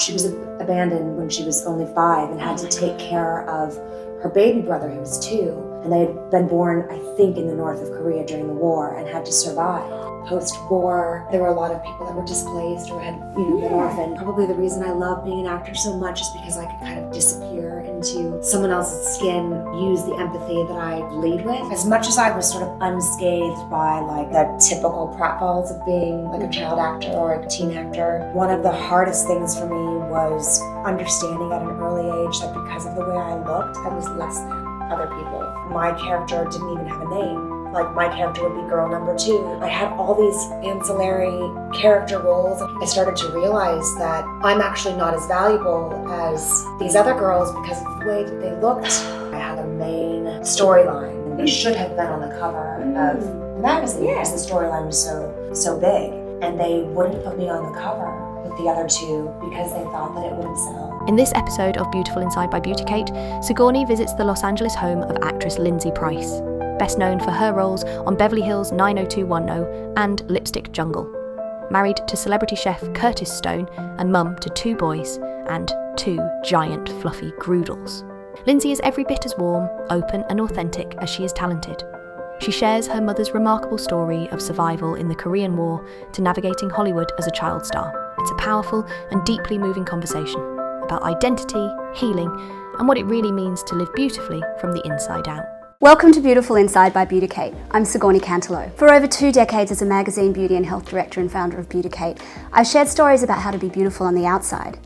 She was abandoned when she was only 5 and had to take care of her baby brother, who was 2. And they had been born, I think, in the north of Korea during the war and had to survive. Post-war, there were a lot of people that were displaced or had, been orphaned. Probably the reason I love being an actor so much is because I could kind of disappear into someone else's skin, use the empathy that I lead with. As much as I was sort of unscathed by like the typical pratfalls of being like a child actor or a teen actor, one of the hardest things for me was understanding at an early age that because of the way I looked, I was less than other people. My character didn't even have a name. Like, my character would be girl number 2. I had all these ancillary character roles. I started to realize that I'm actually not as valuable as these other girls because of the way that they looked. I had a main storyline, and they should have been on the cover of the magazine because the storyline was so big. And they wouldn't put me on the cover with the other 2 because they thought that it wouldn't sell. In this episode of Beautiful Inside by Beauty Kate, Sigourney visits the Los Angeles home of actress Lindsay Price, best known for her roles on Beverly Hills 90210 and Lipstick Jungle. Married to celebrity chef Curtis Stone and mum to 2 boys and 2 giant fluffy groodles. Lindsay is every bit as warm, open and authentic as she is talented. She shares her mother's remarkable story of survival in the Korean War to navigating Hollywood as a child star. It's a powerful and deeply moving conversation about identity, healing, and what it really means to live beautifully from the inside out. Welcome to Beautiful Inside by Beauty Kate. I'm Sigourney Cantelo. For over 2 decades as a magazine beauty and health director and founder of Beauty Kate, I've shared stories about how to be beautiful on the outside.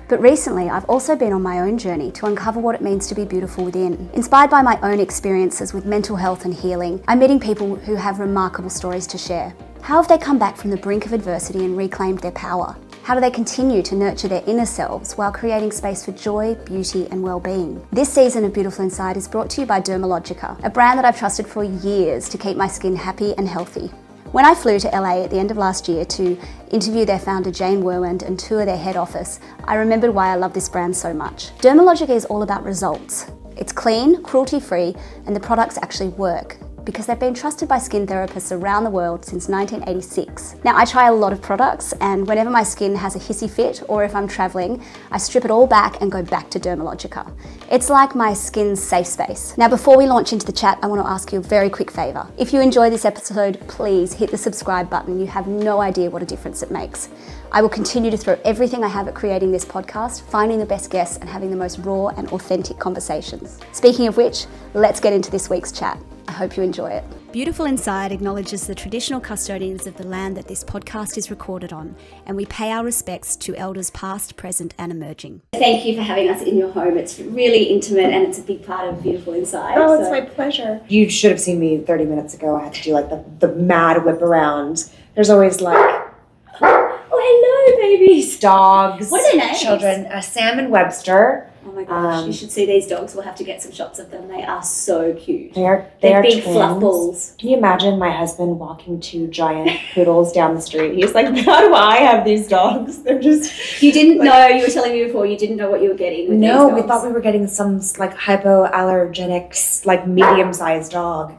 But recently, I've also been on my own journey to uncover what it means to be beautiful within. Inspired by my own experiences with mental health and healing, I'm meeting people who have remarkable stories to share. How have they come back from the brink of adversity and reclaimed their power? How do they continue to nurture their inner selves while creating space for joy, beauty, and well-being? This season of Beautiful Inside is brought to you by Dermalogica, a brand that I've trusted for years to keep my skin happy and healthy. When I flew to LA at the end of last year to interview their founder Jane Werwand and tour their head office, I remembered why I love this brand so much. Dermalogica is all about results. It's clean, cruelty-free, and the products actually work, because they've been trusted by skin therapists around the world since 1986. Now, I try a lot of products, and whenever my skin has a hissy fit or if I'm traveling, I strip it all back and go back to Dermalogica. It's like my skin's safe space. Now, before we launch into the chat, I want to ask you a very quick favor. If you enjoy this episode, please hit the subscribe button. You have no idea what a difference it makes. I will continue to throw everything I have at creating this podcast, finding the best guests and having the most raw and authentic conversations. Speaking of which, let's get into this week's chat. I hope you enjoy it. Beautiful Inside acknowledges the traditional custodians of the land that this podcast is recorded on, and we pay our respects to elders past, present and emerging. Thank you for having us in your home. It's really intimate and it's a big part of Beautiful Inside. Oh, it's my pleasure. You should have seen me 30 minutes ago. I had to do like the mad whip around. There's always like... Oh, hello, babies. Dogs. What are their names? Children. Sam and Webster. Oh my gosh, you should see these dogs. We'll have to get some shots of them. They are so cute. They're big twins. fluff balls. Can you imagine my husband walking 2 giant poodles down the street? He's like, how do I have these dogs? They're just... You didn't know, you were telling me before, you didn't know what you were getting with these dogs. No, we thought we were getting some like hypoallergenic, like medium-sized dog.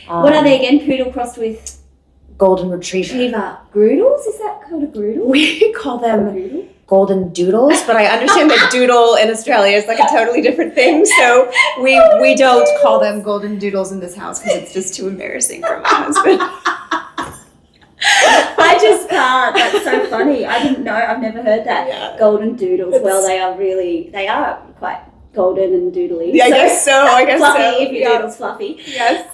What are they again? Poodle crossed with... Golden Retriever. Groodles? Is that called a groodle? We call them golden doodles, but I understand that doodle in Australia is like a totally different thing, so we don't call them golden doodles in this house because it's just too embarrassing for my husband. I just can't. That's so funny. I didn't know. I've never heard that. Yeah. Golden doodles. Well, they are quite golden and doodly. Yeah, I guess so. Fluffy, if your doodle's fluffy. Yes.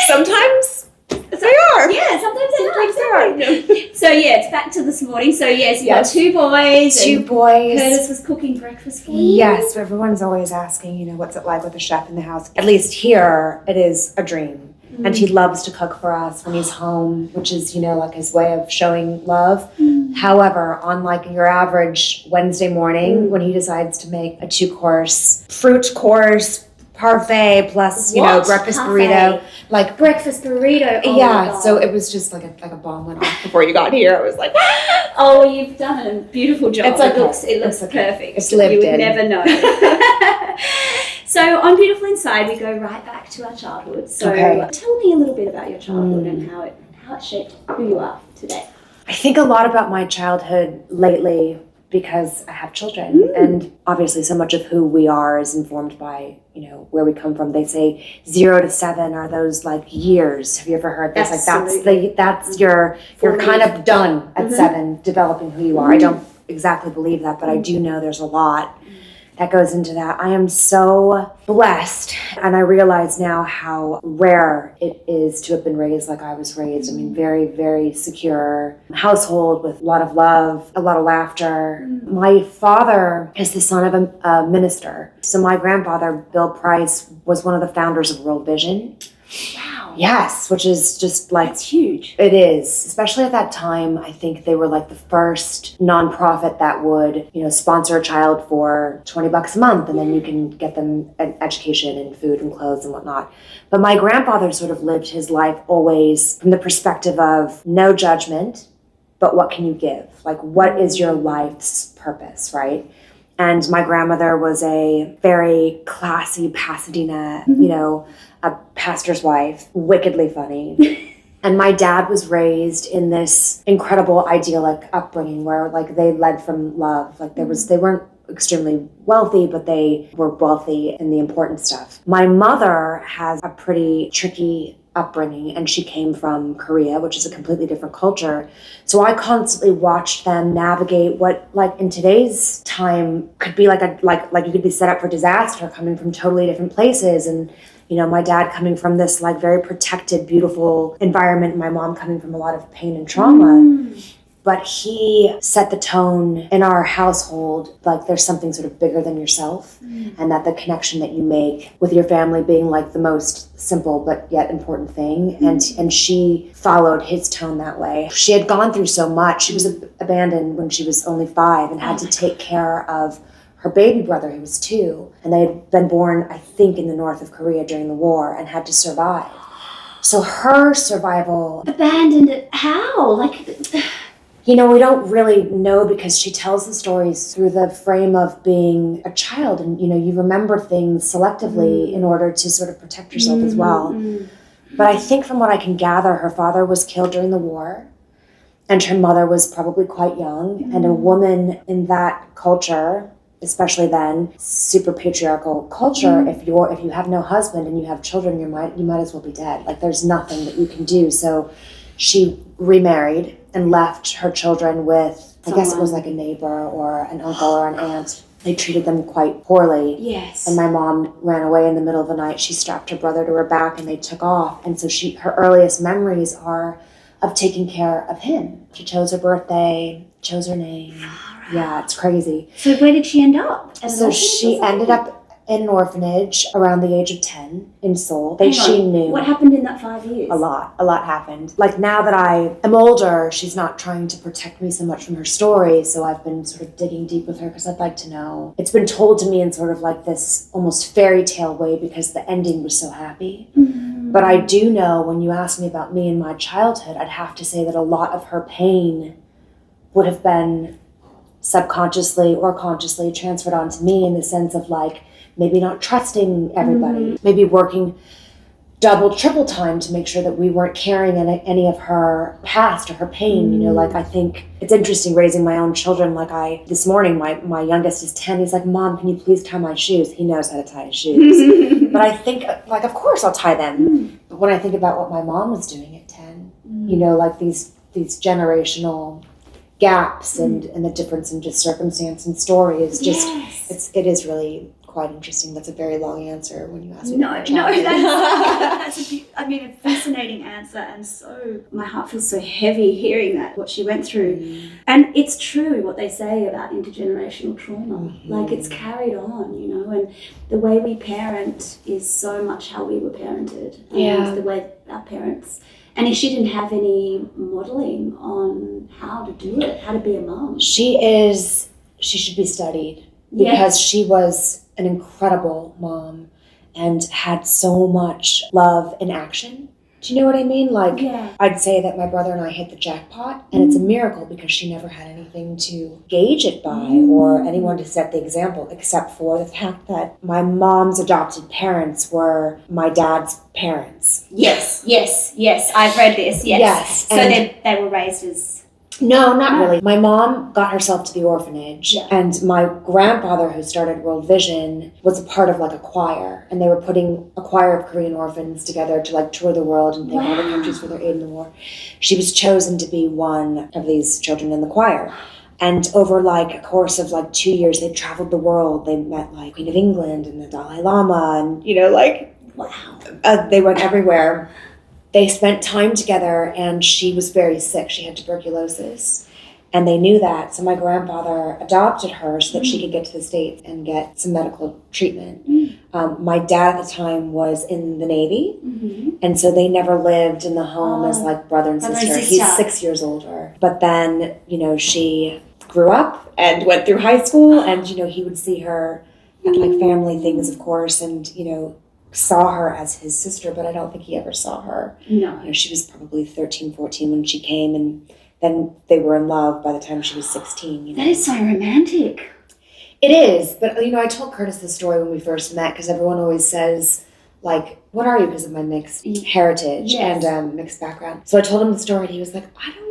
Sometimes they are. Yeah, sometimes they are. So yeah, it's back to this morning. So yes, you've got 2 boys. 2 boys. Curtis was cooking breakfast for you. Yes, everyone's always asking, what's it like with a chef in the house? At least here, it is a dream. And he loves to cook for us when he's home, which is, like his way of showing love. However, on like your average Wednesday morning, when he decides to make a 2-course, fruit course, parfait plus, breakfast burrito. Like breakfast burrito. Oh yeah, so it was just like a bomb went off before you got here. I was like, oh, you've done a beautiful job. It looks perfect. It's lived in. You would never know. So on Beautiful Inside, we go right back to our childhood. So tell me a little bit about your childhood and how it shaped who you are today. I think a lot about my childhood lately because I have children. And obviously so much of who we are is informed by, where we come from. They say 0 to 7 are those like years. Have you ever heard this? Absolutely. Like that's you're kind of done at 7 developing who you are. I don't exactly believe that, but I do know there's a lot that goes into that. I am so blessed, and I realize now how rare it is to have been raised like I was raised. I mean, very, very secure household with a lot of love, a lot of laughter. My father is the son of a minister. So my grandfather, Bill Price, was one of the founders of World Vision. Wow. Yes, which is just like... It's huge. It is. Especially at that time, I think they were like the first nonprofit that would, sponsor a child for $20 a month, and then you can get them an education and food and clothes and whatnot. But my grandfather sort of lived his life always from the perspective of no judgment, but what can you give? Like, what is your life's purpose, right? And my grandmother was a very classy Pasadena, a pastor's wife, wickedly funny. And my dad was raised in this incredible idyllic upbringing where like they led from love. Like they weren't extremely wealthy, but they were wealthy in the important stuff. My mother has a pretty tricky upbringing, and she came from Korea, which is a completely different culture. So I constantly watched them navigate what, like in today's time, could be like you could be set up for disaster, coming from totally different places. And my dad coming from this like very protected, beautiful environment, and my mom coming from a lot of pain and trauma. But he set the tone in our household, like there's something sort of bigger than yourself, and that the connection that you make with your family being like the most simple but yet important thing. And she followed his tone that way. She had gone through so much. She was abandoned when she was only 5 and had to take care of her baby brother, who was 2, and they had been born, I think, in the north of Korea during the war and had to survive. So her survival... Abandoned it? How? We don't really know, because she tells the stories through the frame of being a child, and you remember things selectively in order to sort of protect yourself as well. But I think from what I can gather, her father was killed during the war, and her mother was probably quite young, and a woman in that culture, especially then, super patriarchal culture, if you have no husband and you have children, you might as well be dead. Like there's nothing that you can do. So she remarried and left her children with, I guess it was like a neighbor or an uncle or an aunt. They treated them quite poorly. Yes. And my mom ran away in the middle of the night. She strapped her brother to her back and they took off. And so her earliest memories are of taking care of him. She chose her birthday, chose her name. Yeah, it's crazy. So where did she end up? So she ended up in an orphanage around the age of 10 in Seoul. She knew. What happened in that 5 years? A lot happened. Like now that I am older, she's not trying to protect me so much from her story, so I've been sort of digging deep with her because I'd like to know. It's been told to me in sort of like this almost fairy tale way because the ending was so happy. But I do know, when you ask me about me and my childhood, I'd have to say that a lot of her pain would have been subconsciously or consciously transferred onto me, in the sense of like maybe not trusting everybody, maybe working double, triple time to make sure that we weren't carrying any of her past or her pain. Like I think it's interesting raising my own children. Like this morning, my youngest is 10. He's like, Mom, can you please tie my shoes? He knows how to tie his shoes. But I think like, of course I'll tie them. But when I think about what my mom was doing at 10, like these generational gaps and the difference in just circumstance and story is just, it is really quite interesting. That's a very long answer when you ask me. No, that's a fascinating answer, and so my heart feels so heavy hearing that, what she went through. And it's true what they say about intergenerational trauma. Like it's carried on, and the way we parent is so much how we were parented. And the way our parents. And if she didn't have any modeling on how to do it, how to be a mom. She should be studied, because she was an incredible mom and had so much love in action. Do you know what I mean? Like, I'd say that my brother and I hit the jackpot, and it's a miracle because she never had anything to gauge it by or anyone to set the example, except for the fact that my mom's adopted parents were my dad's parents. Yes, I've read this, yes. So they were raised as... No, not really. My mom got herself to the orphanage, and my grandfather, who started World Vision, was a part of like a choir, and they were putting a choir of Korean orphans together to like tour the world and thank other countries for their aid in the war. She was chosen to be one of these children in the choir. And over like a course of like 2 years, they traveled the world. They met like Queen of England and the Dalai Lama, and they went everywhere. They spent time together, and she was very sick. She had tuberculosis, and they knew that. So my grandfather adopted her so that she could get to the States and get some medical treatment. My dad at the time was in the Navy, and so they never lived in the home as like brother and sister. He's 6 years older. But then, she grew up and went through high school, and, he would see her at like family things, of course, and, saw her as his sister, but I don't think he ever saw her. No. She was probably 13, 14 when she came, and then they were in love by the time she was 16. That is so romantic. It is, but, I told Curtis this story when we first met, because everyone always says, like, what are you because of my mixed heritage and mixed background. So I told him the story, and he was like, I don't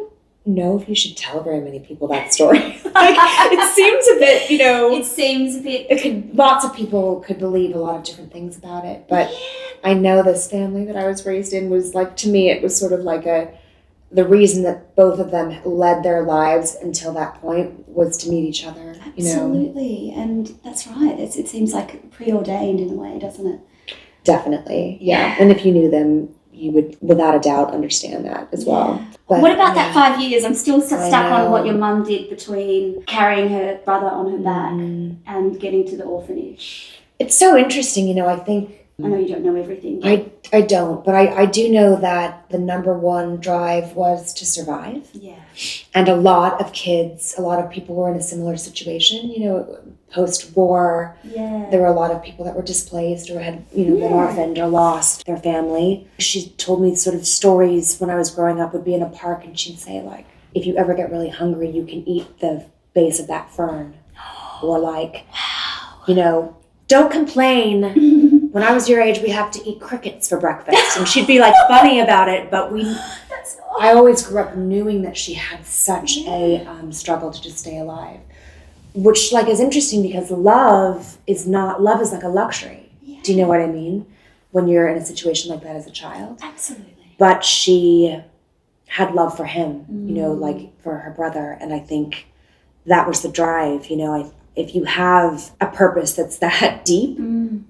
know if you should tell very many people that story. Like, it seems a bit, It seems a bit... lots of people could believe a lot of different things about it, but I know this family that I was raised in was like, to me, it was sort of like the reason that both of them led their lives until that point was to meet each other. Absolutely, and that's right. It seems like preordained in a way, doesn't it? Definitely, yeah. And if you knew them, you would, without a doubt, understand that as well. But, what about that 5 years? I'm still stuck on what your mum did between carrying her brother on her back and getting to the orphanage. It's so interesting, I think... I know you don't know everything. I don't, but I do know that the number one drive was to survive. Yeah. And a lot of people were in a similar situation, post-war. Yeah. There were a lot of people that were displaced or had, been orphaned or lost their family. She told me sort of stories when I was growing up, would be in a park, and she'd say, like, if you ever get really hungry, you can eat the base of that fern. Or like, don't complain. When I was your age, we have to eat crickets for breakfast. And she'd be like funny about it, but I always grew up knowing that she had such a struggle to just stay alive. Which like is interesting because love is like a luxury. Yeah. Do you know what I mean? When you're in a situation like that as a child. Absolutely. But she had love for him, like for her brother. And I think that was the drive, if you have a purpose that's that deep,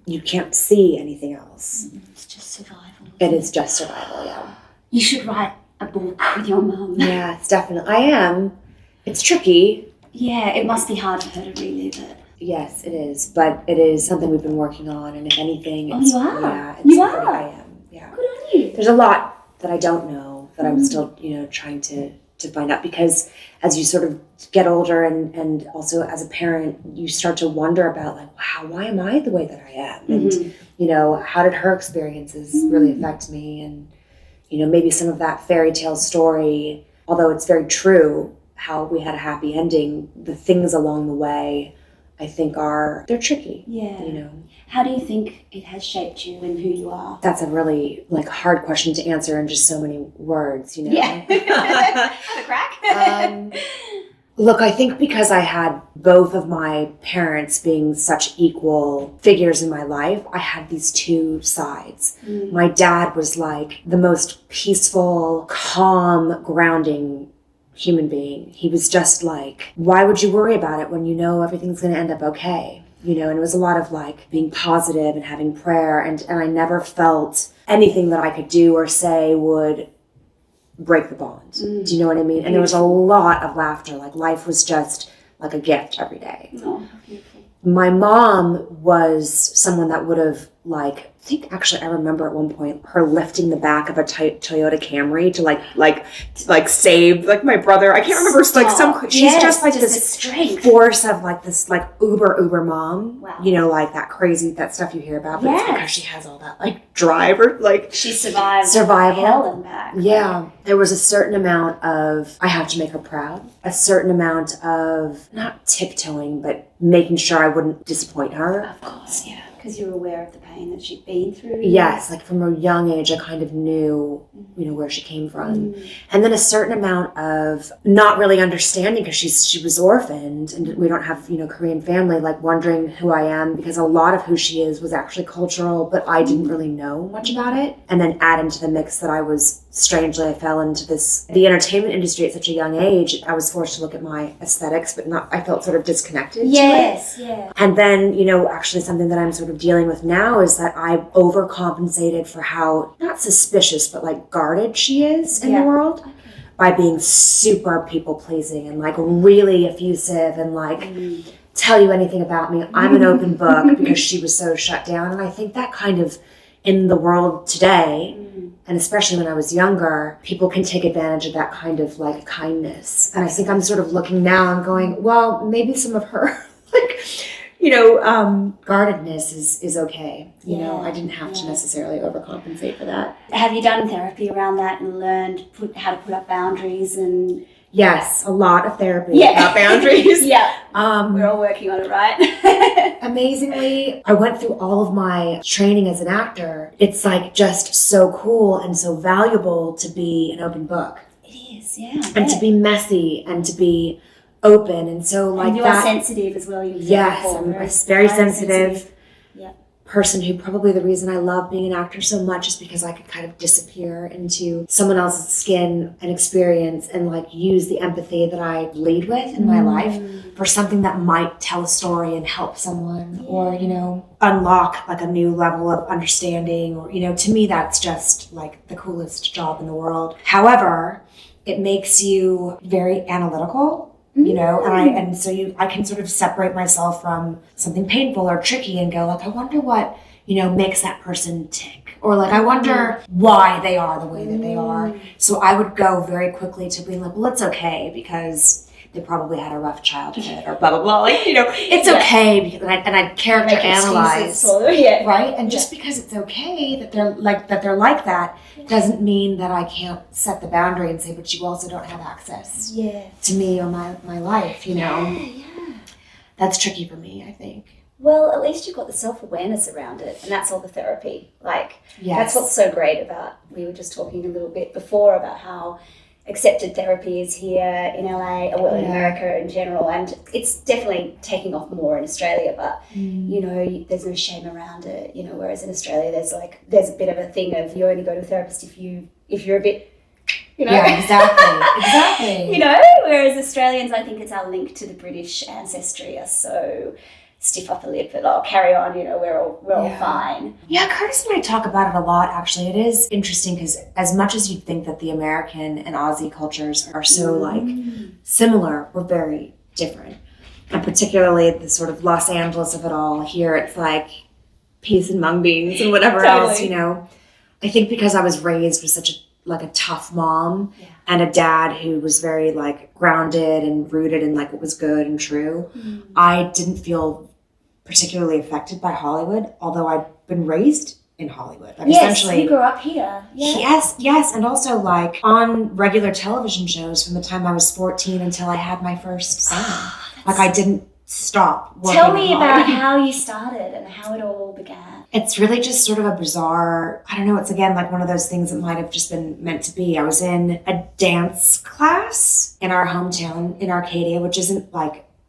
you can't see anything else. It's just survival. It is just survival, yeah. You should write a book with your mum. Yeah, it's definitely. I am. It's tricky. Yeah, it must be hard for her to relive it. Yes, it is. But it is something we've been working on, and if anything, it's... Oh, you are? Yeah. You are? I am, yeah. Good on you. There's a lot that I don't know that I'm still, trying to find out, because as you sort of get older and also as a parent, you start to wonder about like, wow, why am I the way that I am? And, how did her experiences really affect me? And, maybe some of that fairy tale story, although it's very true, how we had a happy ending, the things along the way, I think they're tricky. Yeah. How do you think it has shaped you and who you are? That's a really hard question to answer in just so many words, Yeah. Have a crack? Look, I think because I had both of my parents being such equal figures in my life, I had these two sides. My dad was like the most peaceful, calm, grounding human being. He was just like, why would you worry about it when you know everything's going to end up okay? And it was a lot of being positive and having prayer, and I never felt anything that I could do or say would break the bond. Do you know what I mean? And there was a lot of laughter. Life was just like a gift every day. Oh, how beautiful. My mom was someone that would have I remember at one point her lifting the back of a Toyota Camry to save my brother. I can't remember she's just this strength force of this uber mom. Wow. That crazy, that stuff you hear about, but it's because she has all that drive or she survived survival hell and back. Yeah. There was a certain amount of I have to make her proud, a certain amount of not tiptoeing but making sure I wouldn't disappoint her. Of course, yeah. Because you were aware of the pain that she'd been through. Yes, like from a young age, I kind of knew, where she came from. And then a certain amount of not really understanding because she was orphaned and we don't have, Korean family, like wondering who I am because a lot of who she is was actually cultural, but I didn't really know much about it. And then add into the mix that I fell into the entertainment industry at such a young age. I was forced to look at my aesthetics, but I felt sort of disconnected to it. Yeah. And then, actually something that I'm sort of dealing with now is that I overcompensated for how, not suspicious, but like guarded she is in the world by being super people-pleasing and like really effusive and like tell you anything about me. I'm an open book because she was so shut down. And I think that kind of in the world today, and especially when I was younger, people can take advantage of that kind of like kindness. And I think I'm sort of looking now and going, well, maybe some of her guardedness is okay. I didn't have to necessarily overcompensate for that. Have you done therapy around that and learned how to put up boundaries and... Yes, a lot of therapy about boundaries. We're all working on it, right? Amazingly, I went through all of my training as an actor. It's like just so cool and so valuable to be an open book. It is, yeah. And to be messy and to be open. And so like and you're sensitive as well. Yes, I'm a very sensitive Yeah. person who probably the reason I love being an actor so much is because I could kind of disappear into someone else's skin and experience and like use the empathy that I lead with in my life for something that might tell a story and help someone or, unlock like a new level of understanding or, to me that's just like the coolest job in the world. However, it makes you very analytical. I can sort of separate myself from something painful or tricky and go like, I wonder what, makes that person tick. Or like, I wonder why they are the way that they are. So I would go very quickly to being like, well, it's okay because they probably had a rough childhood or blah, blah, blah. Like, it's okay because, and I'd character analyze, right? And just because it's okay that they're like that doesn't mean that I can't set the boundary and say, but you also don't have access to me or my life, That's tricky for me, I think. Well, at least you've got the self-awareness around it, and that's all the therapy. That's what's so great about, we were just talking a little bit before about how accepted therapy is here in LA, or in America in general, and it's definitely taking off more in Australia, but there's no shame around it, whereas in Australia there's a bit of a thing of you only go to a therapist if you're a bit Yeah, exactly. Whereas Australians, I think it's our link to the British ancestry, are so stiff upper lip that I'll carry on, we're all fine. Yeah, Curtis and I talk about it a lot, actually. It is interesting because as much as you'd think that the American and Aussie cultures are so similar, we're very different. And particularly the sort of Los Angeles of it all. Here it's like peas and mung beans and whatever else, I think because I was raised with such a tough mom and a dad who was very grounded and rooted in what was good and true, I didn't feel particularly affected by Hollywood, although I'd been raised in Hollywood. Essentially, you grew up here. Yeah. Yes, and also on regular television shows from the time I was 14 until I had my first son. I didn't stop working. Tell me about how you started and how it all began. It's really just sort of a bizarre, I don't know, it's again one of those things that might have just been meant to be. I was in a dance class in our hometown in Arcadia, which isn't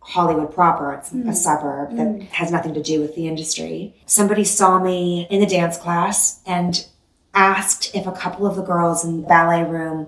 Hollywood proper. It's a suburb that has nothing to do with the industry. Somebody saw me in the dance class and asked if a couple of the girls in the ballet room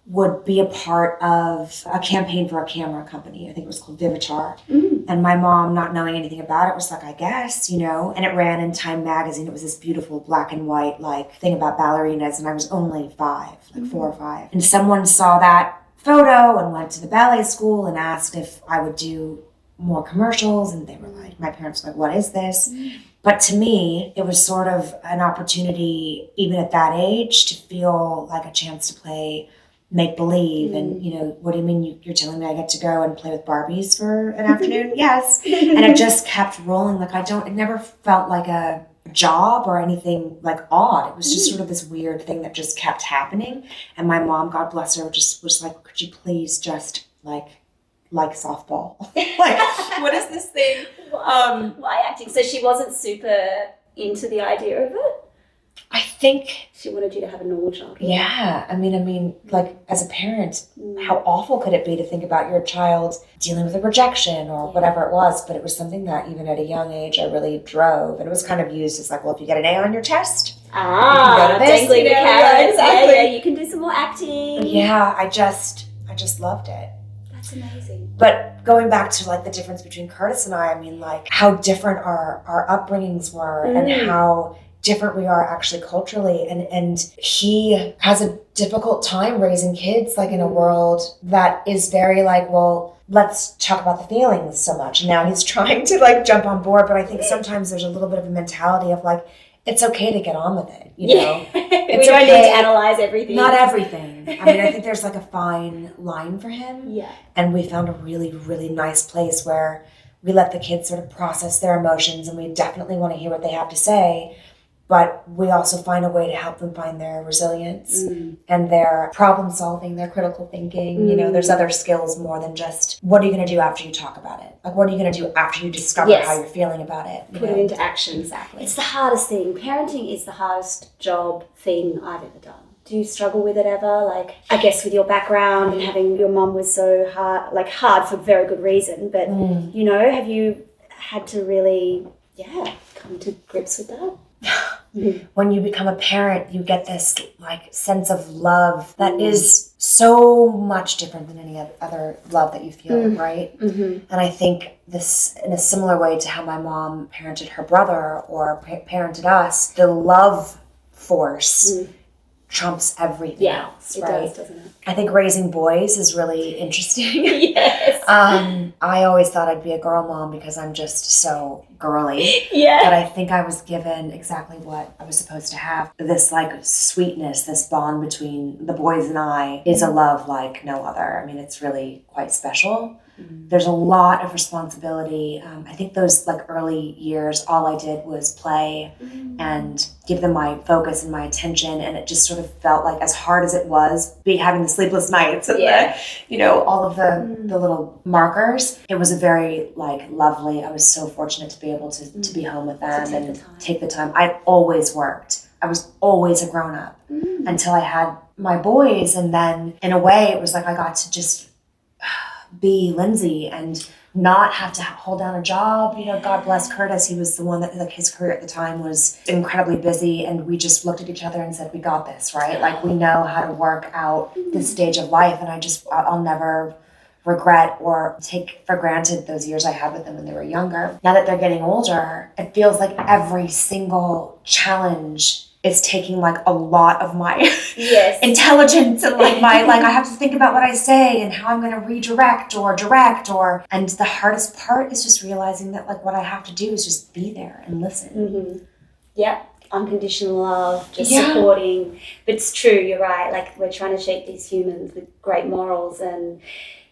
would be a part of a campaign for a camera company. I think it was called Vivitar. And my mom, not knowing anything about it, was I guess, and it ran in Time magazine. It was this beautiful black and white thing about ballerinas, and I was only 5, 4 or 5. And someone saw that photo and went to the ballet school and asked if I would do more commercials, and they were my parents were what is this? But to me, it was sort of an opportunity, even at that age, to feel like a chance to play make-believe. And, what do you mean you're telling me I get to go and play with Barbies for an afternoon? Yes. And it just kept rolling. It never felt like a job or anything odd. It was just sort of this weird thing that just kept happening. And my mom, God bless her, just was could you please just like softball. Like, what is this thing? Why acting? So she wasn't super into the idea of it? I think She wanted you to have a normal childhood. yeah. I mean, like as a parent, how awful could it be to think about your child dealing with a rejection or whatever it was? But it was something that even at a young age I really drove, and it was kind of used as like, well, if you get an A on your test, you can go to this, dangling the carrots. yeah, exactly. Yeah, you can do some more acting. Yeah, I just loved it. That's amazing. But going back to like the difference between Curtis and I mean, like how different our upbringings were and how different we are actually culturally, and he has a difficult time raising kids like in a world that is very like, well, let's talk about the feelings so much. And now he's trying to like jump on board, but I think sometimes there's a little bit of a mentality of like, it's okay to get on with it, you know? We don't need to analyze everything. Not everything. I mean, I think there's like a fine line for him. Yeah. And we found a really, really nice place where we let the kids sort of process their emotions, and we definitely want to hear what they have to say. But we also find a way to help them find their resilience and their problem solving, their critical thinking. You know, there's other skills more than just, what are you going to do after you talk about it? Like, what are you going to do after you discover how you're feeling about it? Put it into action. Exactly. It's the hardest thing. Parenting is the hardest job thing I've ever done. Do you struggle with it ever? Like, I guess with your background and having your mum was so hard for very good reason. But, you know, have you had to really, come to grips with that? When you become a parent, you get this like sense of love that is so much different than any other love that you feel, right? And I think this, in a similar way to how my mom parented her brother or parented us, the love force trumps everything else, right? It does, doesn't it? I think raising boys is really interesting. Yes. I always thought I'd be a girl mom because I'm just so girly. Yeah. But I think I was given exactly what I was supposed to have. This like sweetness, this bond between the boys and I is a love like no other. I mean, it's really quite special. There's a lot of responsibility. I think those like early years, all I did was play and give them my focus and my attention. And it just sort of felt like, as hard as it was, having the sleepless nights and the, you know, all of the little markers, it was a very like lovely, I was so fortunate to be able to be home with them and take the time. I always worked. I was always a grown up until I had my boys. And then in a way it was like I got to just be Lindsay and not have to hold down a job. You know, God bless Curtis. He was the one that, like, his career at the time was incredibly busy, and we just looked at each other and said, we got this, right? Like, we know how to work out this stage of life, and I'll never regret or take for granted those years I had with them when they were younger. Now that they're getting older, it feels like every single challenge is taking like a lot of my intelligence and like I have to think about what I say and how I'm going to redirect or direct and the hardest part is just realizing that like what I have to do is just be there and listen. Unconditional love, just supporting. But it's true, you're right. Like, we're trying to shape these humans with great morals, and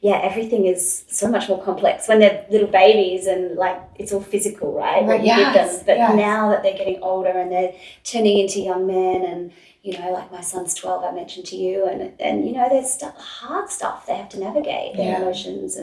everything is so much more complex when they're little babies, and like it's all physical, right? What you give them. But now that they're getting older and they're turning into young men, and you know, like my son's 12, I mentioned to you, and you know, there's hard stuff they have to navigate, their emotions,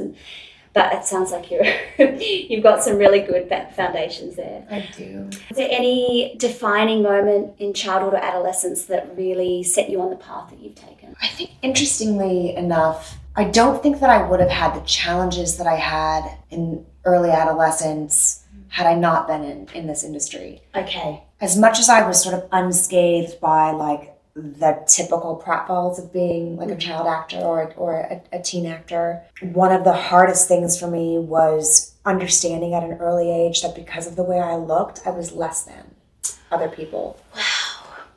but it sounds like you've got some really good foundations there. I do. Is there any defining moment in childhood or adolescence that really set you on the path that you've taken? I think, interestingly enough, I don't think that I would have had the challenges that I had in early adolescence had I not been in this industry. Okay. As much as I was sort of unscathed by like the typical pratfalls of being like a child actor or a teen actor, one of the hardest things for me was understanding at an early age that because of the way I looked, I was less than other people.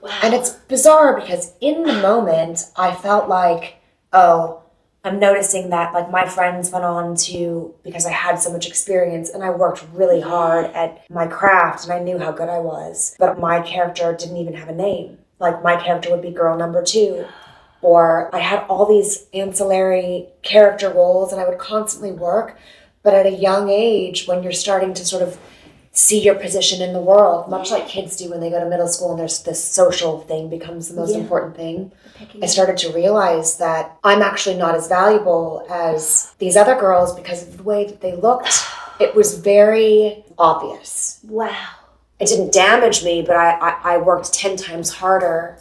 Wow. And it's bizarre because in the moment, I felt like, oh, I'm noticing that like my friends went on to, because I had so much experience and I worked really hard at my craft and I knew how good I was, but my character didn't even have a name. Like my character would be girl number 2, or I had all these ancillary character roles and I would constantly work. But at a young age, when you're starting to sort of see your position in the world, much like kids do when they go to middle school and there's this social thing becomes the most important thing. I started to realize that I'm actually not as valuable as these other girls because of the way that they looked. It was very obvious. Wow. It didn't damage me, but I worked 10 times harder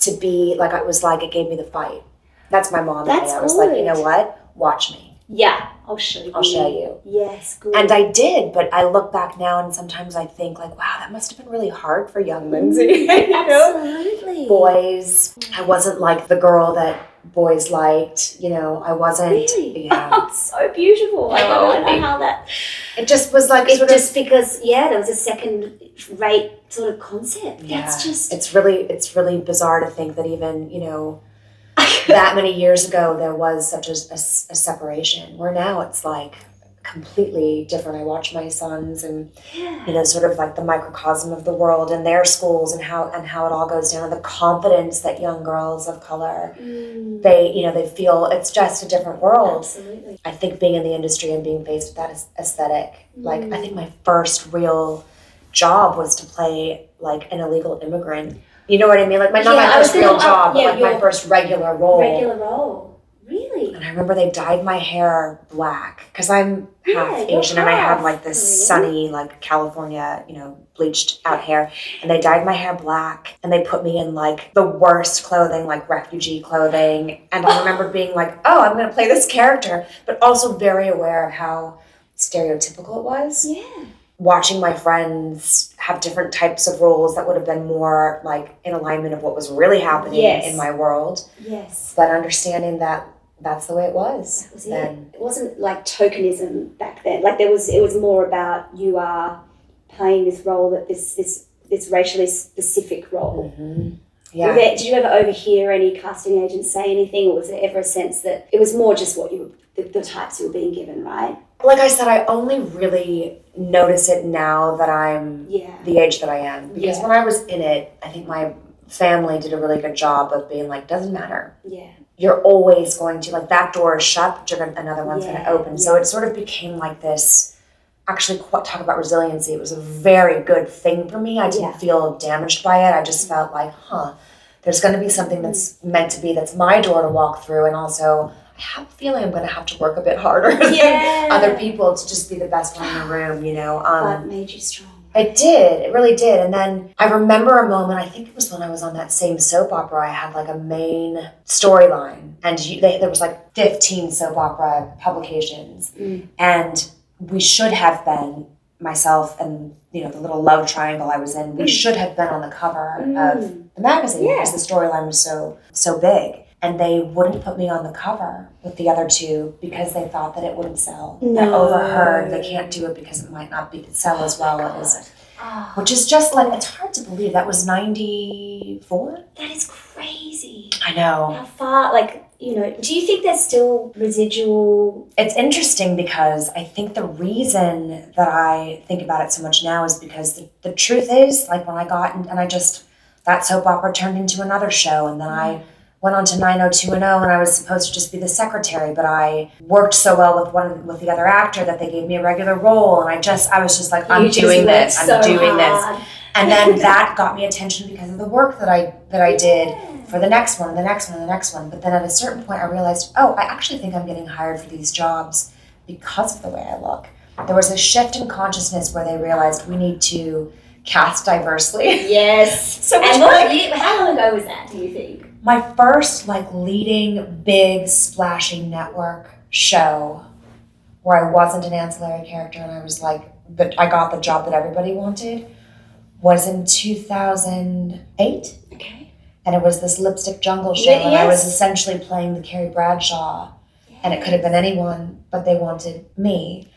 to be like, it gave me the fight. That's my mom. That's I was like, you know what? Watch me. Yeah, I'll show you. I'll show you. Yes, good. And I did, but I look back now and sometimes I think like, wow, that must have been really hard for young Lindsay. Absolutely. Boys, I wasn't like the girl that boys liked, I wasn't. Really? Yeah. It's so beautiful. I don't know how that... It just was like because, there was a second-rate sort of concept. Yeah. That's just... It's really bizarre to think that even, that many years ago there was such a separation, where now it's like completely different. I watch my sons and sort of like the microcosm of the world and their schools and how it all goes down, and the confidence that young girls of color they feel. It's just a different world. Absolutely. I think being in the industry and being faced with that aesthetic, like I think my first real job was to play like an illegal immigrant. You know what I mean? Like not my first real job, but like my first regular role. Regular role. Really? And I remember they dyed my hair black because I'm half Asian and I had like this sunny, like California, bleached out hair. And they dyed my hair black and they put me in like the worst clothing, like refugee clothing. And I remember being like, oh, I'm going to play this character, but also very aware of how stereotypical it was. Yeah. Watching my friends have different types of roles that would have been more like in alignment of what was really happening in my world. Yes. But understanding that that's the way it was. That was then. It wasn't like tokenism back then. Like it was more about you are playing this role, that this racially specific role. Mm-hmm. Yeah. Did you ever overhear any casting agents say anything, or was there ever a sense that it was more just what the types you were being given, right? Like I said, I only really notice it now that I'm the age that I am. Because when I was in it, I think my family did a really good job of being like, doesn't matter. Yeah. You're always going to, like, that door is shut, but another one's going to open. So it sort of became like this, actually, talk about resiliency. It was a very good thing for me. I didn't feel damaged by it. I just felt like, there's going to be something that's meant to be, that's my door to walk through. And also, I have a feeling I'm going to have to work a bit harder than other people to just be the best one in the room, That made you strong. It did. It really did. And then I remember a moment, I think it was when I was on that same soap opera, I had like a main storyline. And there was like 15 soap opera publications. And we should have been, myself and the little love triangle I was in, we should have been on the cover of the magazine because the storyline was so big. And they wouldn't put me on the cover with the other two because they thought that it wouldn't sell. No. I overheard they can't do it because it might not sell as well as, which is just like, it's hard to believe. That was 94? That is crazy. I know. How far, do you think there's still residual? It's interesting because I think the reason that I think about it so much now is because the truth is, like when I got, and that soap opera turned into another show, and then I went on to 90210 and I was supposed to just be the secretary, but I worked so well with the other actor that they gave me a regular role, and I was just like, I'm doing this. And then that got me attention because of the work that I did for the next one, the next one, the next one. But then at a certain point I realized, I actually think I'm getting hired for these jobs because of the way I look. There was a shift in consciousness where they realized we need to cast diversely. Yes. So how long ago was that, do you think? My first leading big splashy network show where I wasn't an ancillary character and I was I got the job that everybody wanted was in 2008. Okay. And it was this Lipstick Jungle show and I was essentially playing the Carrie Bradshaw and it could have been anyone, but they wanted me.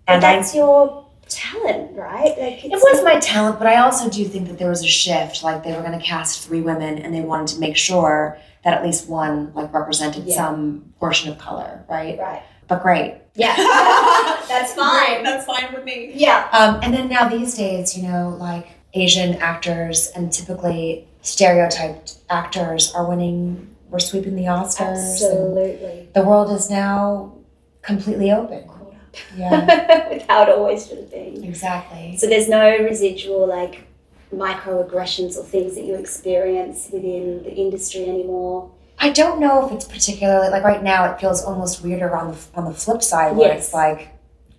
And that's your talent, right? It was my talent, but I also do think that there was a shift. Like they were going to cast 3 women and they wanted to make sure that at least one represented some portion of color, right? Right. But great. Yeah. That's fine. That's fine with me. Yeah. And then now these days, Asian actors and typically stereotyped actors we're sweeping the Oscars. Absolutely. The world is now completely open. with how it always should have been. Exactly. So there's no residual like microaggressions or things that you experience within the industry anymore. I don't know if it's particularly, like right now it feels almost weirder on the flip side where it's like,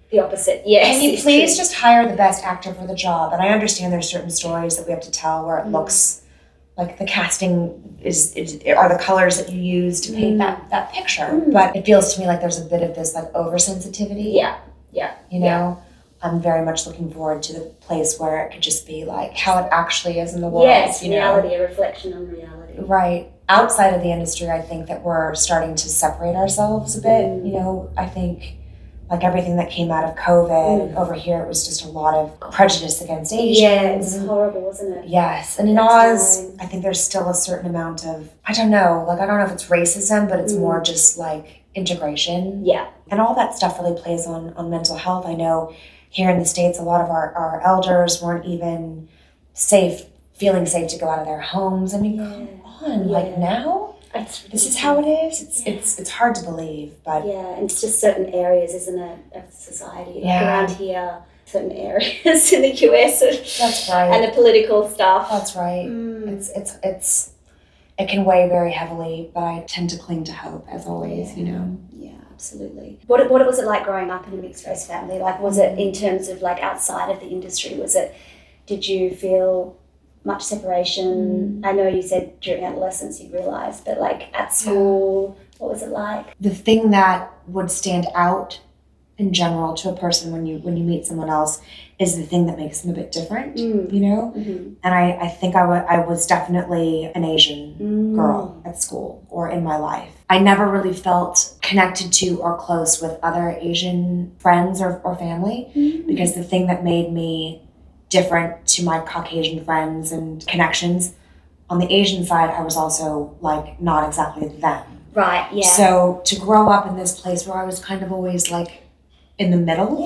the opposite, yes. can you please just hire the best actor for the job? And I understand there's certain stories that we have to tell where it looks like the casting are the colors that you use to paint that picture. But it feels to me like there's a bit of this like oversensitivity. Yeah. You know? I'm very much looking forward to the place where it could just be like how it actually is in the world. Yes, you reality, know? a reflection on reality. Right. Outside of the industry, I think that we're starting to separate ourselves a bit. You know, I think like everything that came out of COVID over here, it was just a lot of prejudice against Asians. Yeah, it's horrible, wasn't it? Yes. And in Oz, I think there's still a certain amount of, I don't know if it's racism, but it's more just like integration. Yeah. And all that stuff really plays on mental health. I know here in the States, a lot of our elders weren't even feeling safe to go out of their homes. I mean, come on, like now? This is how it is. It's hard to believe, but and it's just certain areas, isn't it, of society? Like around here, certain areas in the US. That's right. And the political stuff. That's right. It can weigh very heavily, but I tend to cling to hope as always. You know. Yeah, absolutely. What was it like growing up in a mixed race family? Like, was it in terms of like outside of the industry? Did you feel much separation? I know you said during adolescence you realised, but like at school, what was it like? The thing that would stand out in general to a person when you meet someone else is the thing that makes them a bit different, you know? And I think I was definitely an Asian girl at school or in my life. I never really felt connected to or close with other Asian friends or family because the thing that made me different to my Caucasian friends and connections. On the Asian side, I was also like not exactly them. Right, yeah. So to grow up in this place where I was kind of always like in the middle,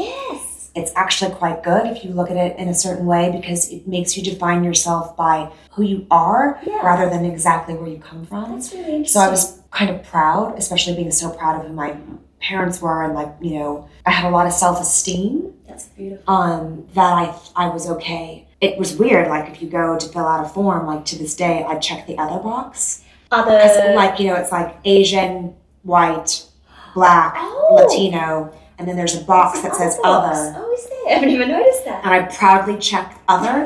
it's actually quite good if you look at it in a certain way because it makes you define yourself by who you are rather than exactly where you come from. That's really interesting. So I was kind of proud, especially being so proud of who my parents were and like, you know, I had a lot of self-esteem. That's beautiful. That I was okay. It was weird, like if you go to fill out a form, like to this day, I'd check the other box. Like, you know, it's like Asian, white, black, Latino, and then there's a box that says other. Oh, is there? I haven't even noticed that. And I proudly check other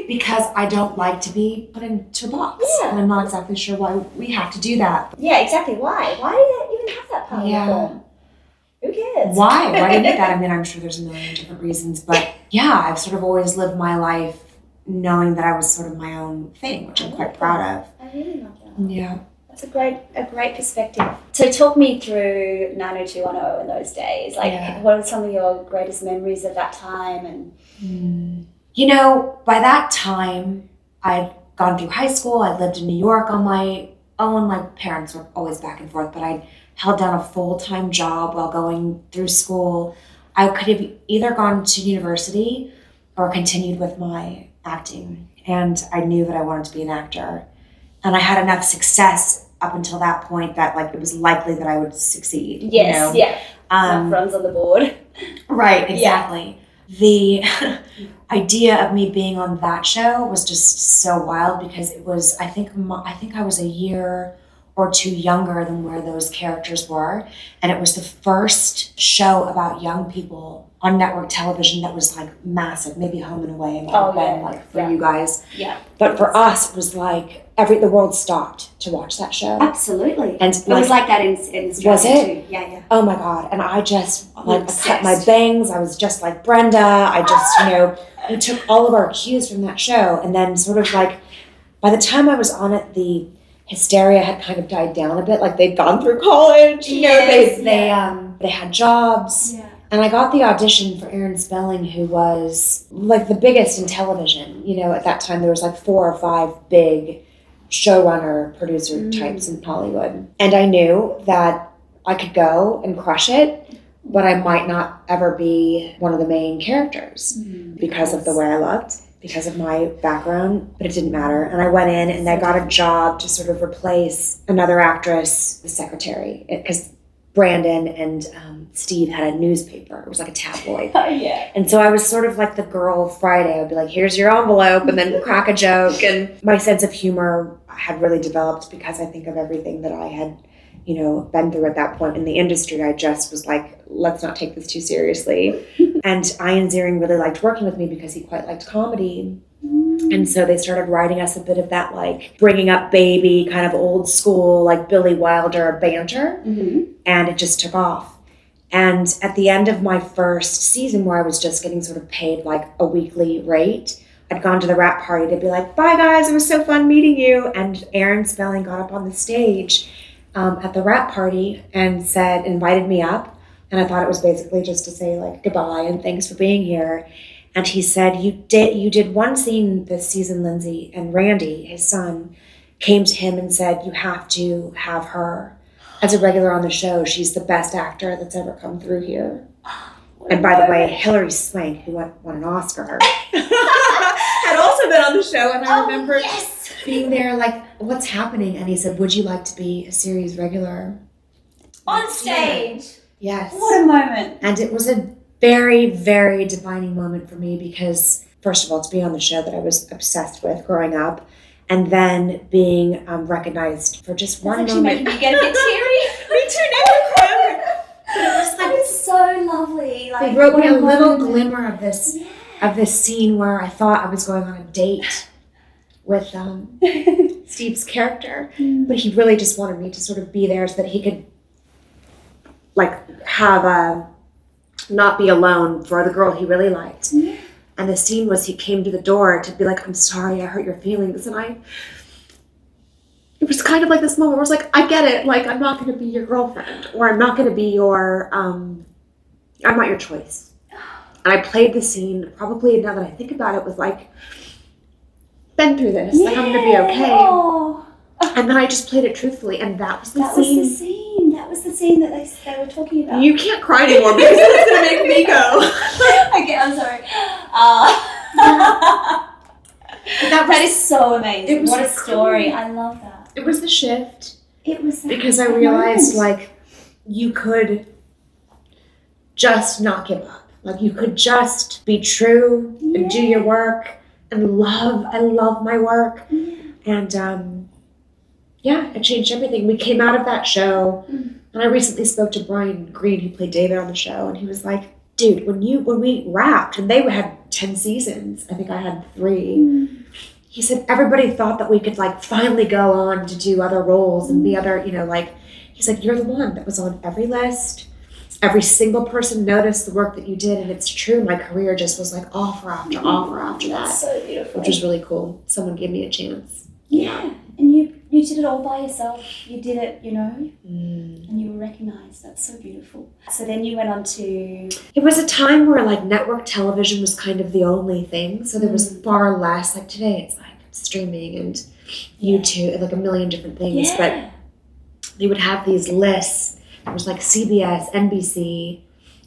because I don't like to be put into a box. Yeah. And I'm not exactly sure why we have to do that. Yeah, exactly. Why? Why do they even have that part of the form? Who cares? Why? Why do you need that? I mean, I'm sure there's a million different reasons, but yeah, I've sort of always lived my life knowing that I was sort of my own thing, which I'm quite proud of. I really love that. Yeah. That's a great perspective. So talk me through 90210 in those days. Like, what are some of your greatest memories of that time? And you know, by that time, I'd gone through high school. I lived in New York on my own. My parents were always back and forth, but I held down a full-time job while going through school. I could have either gone to university or continued with my acting. And I knew that I wanted to be an actor. And I had enough success up until that point that like it was likely that I would succeed. Yes, you know? Enough runs on the board. Right, exactly. Yeah. The idea of me being on that show was just so wild because it was, I think I was a year or two younger than where those characters were. And it was the first show about young people on network television that was like massive, maybe Home and Away and like for you guys. Yeah. But for us, it was like the world stopped to watch that show. Absolutely. And it was like that in Australia was it? Too. Yeah. Oh my God. And I just like I cut my bangs. I was just like Brenda. I just, you know, we took all of our cues from that show. And then sort of like by the time I was on it, the hysteria had kind of died down a bit. Like they'd gone through college, you know, they had jobs. Yeah. And I got the audition for Aaron Spelling, who was like the biggest in television. You know, at that time there was like 4 or 5 big showrunner, producer types in Hollywood. And I knew that I could go and crush it, but I might not ever be one of the main characters because of the way I looked, because of my background, but it didn't matter. And I went in and I got a job to sort of replace another actress, the secretary, because Brandon and Steve had a newspaper. It was like a tabloid. Oh, yeah. And so I was sort of like the girl Friday. I'd be like, here's your envelope, and then crack a joke. And my sense of humor had really developed because I think of everything that I had, been through at that point in the industry. I just was like, let's not take this too seriously. And Ian Ziering really liked working with me because he quite liked comedy. And so they started writing us a bit of that, like, bringing up baby, kind of old school, like Billy Wilder banter. And it just took off. And at the end of my first season, where I was just getting sort of paid like a weekly rate, I'd gone to the wrap party to be like, bye guys, it was so fun meeting you. And Aaron Spelling got up on the stage at the wrap party and invited me up. And I thought it was basically just to say like goodbye and thanks for being here. And he said, you did one scene this season, Lindsay, and Randy, his son, came to him and said, you have to have her as a regular on the show. She's the best actor that's ever come through here. And by the way, Hilary Swank, who won an Oscar, had also been on the show. And I remember being there like, what's happening? And he said, would you like to be a series regular? On stage? Yes. What a moment. And it was a very, very defining moment for me because, first of all, to be on the show that I was obsessed with growing up, and then being recognized for just one That's moment. Making me get a bit teary. Me too, now. But it was That is so lovely. Like, they wrote me a what little moment. glimmer of this scene where I thought I was going on a date with Steve's character, but he really just wanted me to sort of be there so that he could like have not be alone for the girl he really liked. And the scene was he came to the door to be like, I'm sorry, I hurt your feelings. And it was kind of like this moment where I was like, I get it. Like, I'm not going to be your girlfriend, or I'm not going to be your, I'm not your choice. And I played the scene probably, now that I think about it, with like, been through this, like I'm going to be okay. Oh. And then I just played it truthfully, and that was the That scene. was the scene. That was the scene that they were talking about. You can't cry anymore because it's going to make me go. Okay, I'm sorry. That is so amazing. It was what a story. cool. I love that. It was the shift. It was Because I realized, like, you could just not give up. Like, you could just be true and do your work and love. I love my work. And, it changed everything. We came out of that show, and I recently spoke to Brian Green, who played David on the show, and he was like, dude, when we wrapped, and they had 10 seasons, I think I had 3, he said everybody thought that we could like finally go on to do other roles and be other, he's like, you're the one that was on every list. Every single person noticed the work that you did, and it's true. My career just was like offer after offer after that. That's so beautiful. Which was really cool. Someone gave me a chance. Yeah. And you did it all by yourself. You did it, and you were recognized. That's so beautiful. So then you went on to... It was a time where like network television was kind of the only thing. So there was far less. Like today it's like streaming and YouTube and like a million different things. Yeah. But they would have these lists. There was like CBS, NBC,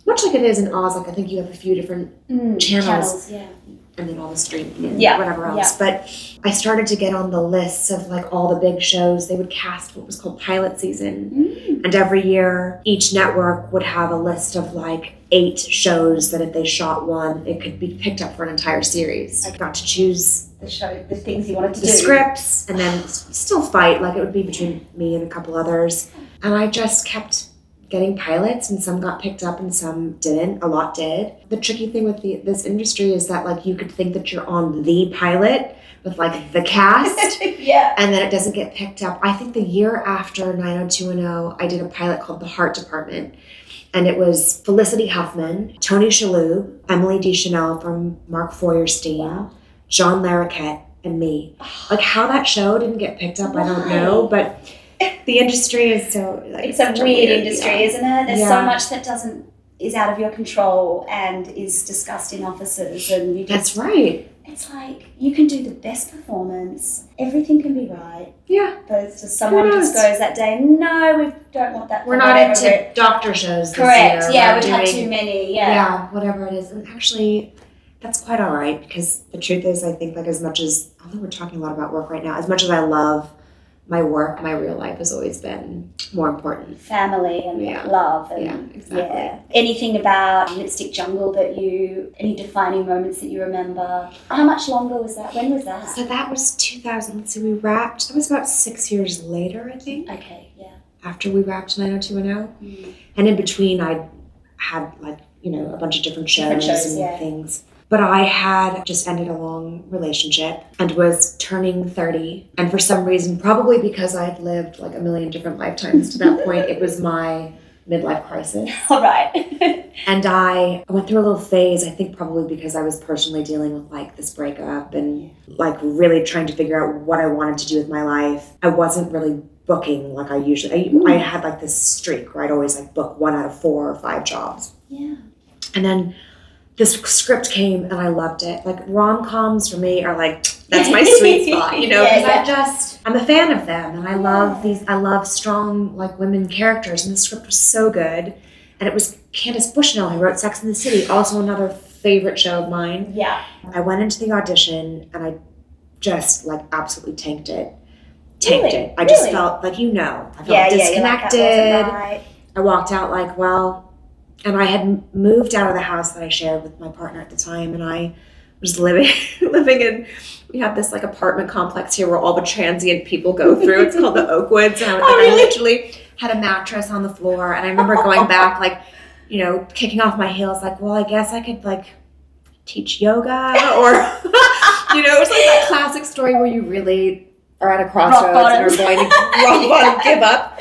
much like it is in Oz. Like I think you have a few different channels. Yeah. And then all the streaming and Yeah. whatever else. Yeah. But I started to get on the lists of like all the big shows. They would cast what was called pilot season. And every year, each network would have a list of like 8 shows that if they shot one, it could be picked up for an entire series. I got to choose The things you wanted to the do. scripts and then still fight. Like it would be between me and a couple others. And I just kept getting pilots, and some got picked up and some didn't. A lot did. The tricky thing with this industry is that like you could think that you're on the pilot with like the cast, Yeah. and then it doesn't get picked up. I think the year after 90210, I did a pilot called The Heart Department, and it was Felicity Huffman, Tony Shalhoub, Emily Deschanel from Mark Feuerstein, John Larroquette, and me. Like how that show didn't get picked up, I don't know, but the industry is so like It's a weird industry, isn't it? There's so Yeah. much that is out of your control and is discussed in offices, and you just... That's right. It's like, you can do the best performance, everything can be right, Yeah. but it's just someone Who just knows? goes that day, no, we don't want that. We're for not whatever into we're-" doctor shows this Correct, year. yeah, We're we've had doing- too many, Yeah, whatever it is. And actually, that's quite all right, because the truth is, I think, like, as much as, although we're talking a lot about work right now, as much as I love my work, my real life has always been more important. Family and love. And, exactly. Anything about Lipstick Jungle any defining moments that you remember? How much longer was that? When was that? So that was 2000. So we wrapped, that was about 6 years later, I think. Okay, yeah. After we wrapped 90210. And in between, I had a bunch of different shows and things. But I had just ended a long relationship and was turning 30. And for some reason, probably because I had lived like a million different lifetimes to that point, it was my midlife crisis. All right. And I went through a little phase, I think probably because I was personally dealing with like this breakup and like really trying to figure out what I wanted to do with my life. I wasn't really booking like I usually, I had like this streak where I'd always like book 1 out of 4 or 5 jobs. Yeah. And then this script came and I loved it. Like rom-coms for me are like, that's my sweet spot, because I'm a fan of them. And I love strong like women characters. And the script was so good. And it was Candace Bushnell who wrote Sex and the City, also another favorite show of mine. Yeah. I went into the audition and I just like absolutely tanked it. I just felt like, I felt disconnected. Right. I walked out like, and I had moved out of the house that I shared with my partner at the time, and I was living in, we have this like apartment complex here where all the transient people go through. It's called the Oakwoods. And I literally had a mattress on the floor, and I remember going back like, kicking off my heels like, well, I guess I could like teach yoga or, it was like that classic story where you really are at a crossroads and are going to rock bottom, give up.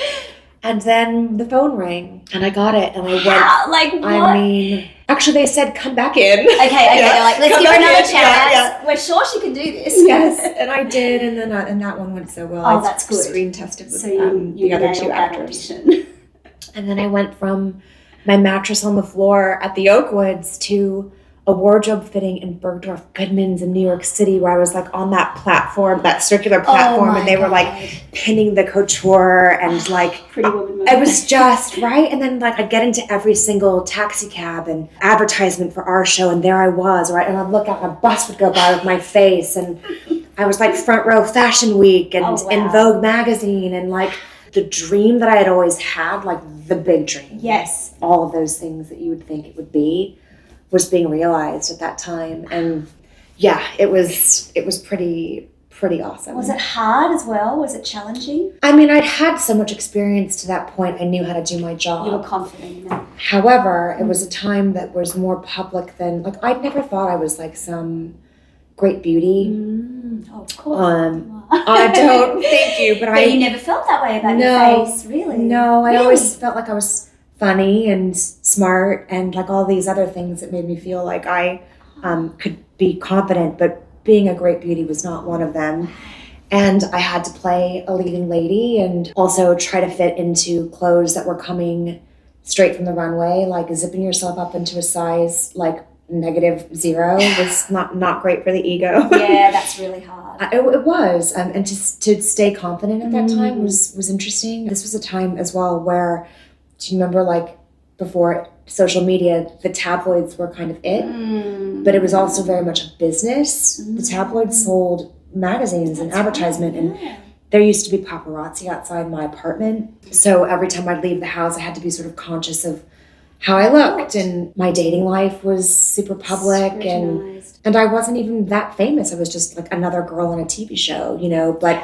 And then the phone rang and I got it and I went, like what? I mean, actually they said, come back in. Okay, they're like, let's give her another chance. Yeah. We're sure she can do this. Yes, and I did, and then and that one went so well. Oh, that's good. Screen tested with so you the other 2 actors. And then I went from my mattress on the floor at the Oakwoods to a wardrobe fitting in Bergdorf Goodman's in New York City, where I was like on that platform, that circular platform, and they were like pinning the couture and like Pretty Woman. It was just right. And then like I'd get into every single taxi cab and advertisement for our show, and there I was, right? And I'd look out and a bus would go by with my face, and I was like front row Fashion Week and in Vogue magazine, and like the dream that I had always had, like the big dream. Yes. All of those things that you would think it would be was being realized at that time. And it was pretty awesome. Was it hard as well? Was it challenging? I mean, I'd had so much experience to that point. I knew how to do my job. You were confident in that. However, it was a time that was more public than, like, I'd never thought I was like some great beauty. Oh, of course. I don't, thank you, but you never felt that way about your face, really? No, I always felt like I was funny and smart and like all these other things that made me feel like I could be confident, but being a great beauty was not one of them. And I had to play a leading lady and also try to fit into clothes that were coming straight from the runway, like zipping yourself up into a size like -0 was not great for the ego. Yeah, that's really hard. It was, and just to stay confident at that time was interesting. This was a time as well where, do you remember like before social media, the tabloids were kind of it, but it was also very much a business. The tabloids sold magazines and advertisement, and there used to be paparazzi outside my apartment. So every time I'd leave the house, I had to be sort of conscious of how I looked, and my dating life was super public, and I wasn't even that famous. I was just like another girl on a TV show, but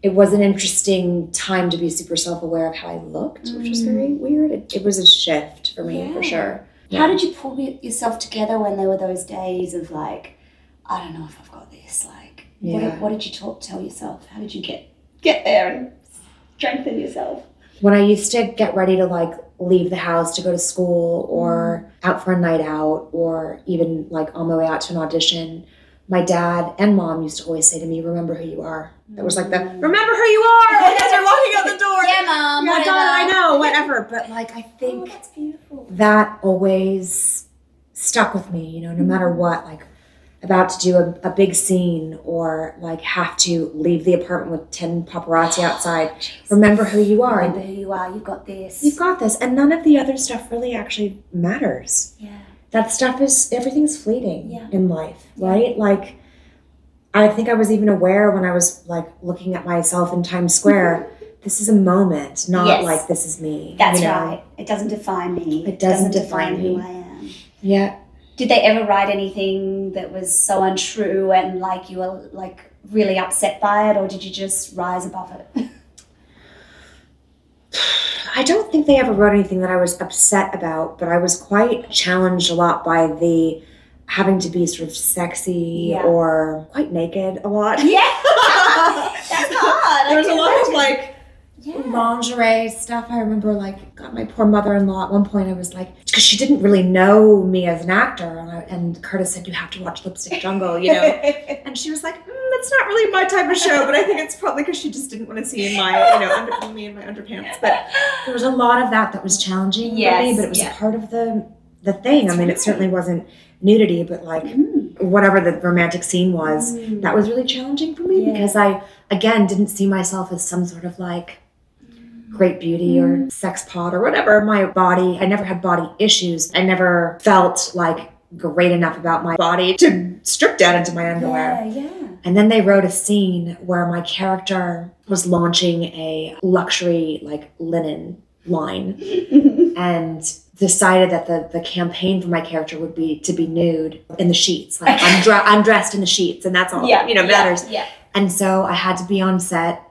it was an interesting time to be super self-aware of how I looked, which was very weird. It was a shift for me, for sure. Yeah. How did you pull yourself together when there were those days of like, I don't know if I've got this, like, what did you tell yourself? How did you get there and strengthen yourself? When I used to get ready to like leave the house to go to school or out for a night out or even like on my way out to an audition, my dad and mom used to always say to me, remember who you are. That was like the, remember who you are as you're walking out the door. Yeah, Mom. Yeah, God, I know, whatever. But like, I think that's beautiful. That always stuck with me, no matter what, like about to do a big scene or like have to leave the apartment with 10 paparazzi outside. Remember who you are. Remember who you are. You've got this. You've got this. And none of the other stuff really actually matters. Yeah. That stuff everything's fleeting in life, right? Like, I think I was even aware when I was like looking at myself in Times Square, this is a moment, not like this is me. That's right. It doesn't define me. It doesn't define who me. I am. Yeah. Did they ever write anything that was so untrue and like you were like really upset by it, or did you just rise above it? I don't think they ever wrote anything that I was upset about, but I was quite challenged a lot by the having to be sort of sexy or quite naked a lot. Yeah. That's hard. There was a lot of like lingerie stuff. I remember like, God, my poor mother-in-law at one point, I was like, because she didn't really know me as an actor, and Curtis said, you have to watch Lipstick Jungle, you know? And she was like, that's not really my type of show, but I think it's probably because she just didn't want to see me in my underpants. But there was a lot of that was challenging for me, but it was a part of the thing. I mean, it certainly wasn't nudity, but like whatever the romantic scene was, that was really challenging for me because I, again, didn't see myself as some sort of like great beauty or sex pot or whatever. My body, I never had body issues. I never felt like great enough about my body to strip down into my underwear. Yeah. And then they wrote a scene where my character was launching a luxury like linen line and decided that the campaign for my character would be to be nude in the sheets. Like I'm dressed in the sheets and that's all matters. Yeah. And so I had to be on set,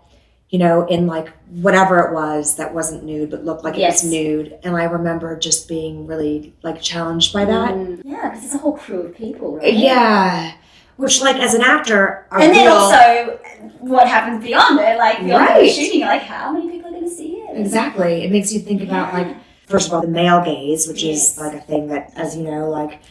in like whatever it was that wasn't nude but looked like it was nude. And I remember just being really like challenged by that. Yeah, because it's a whole crew of people, right? Yeah. Which, like, as an actor, then also what happens beyond it, like beyond the shooting, like how many people are going to see it? Exactly. It makes you think about, like, first of all, the male gaze, which is like a thing that, as you know, like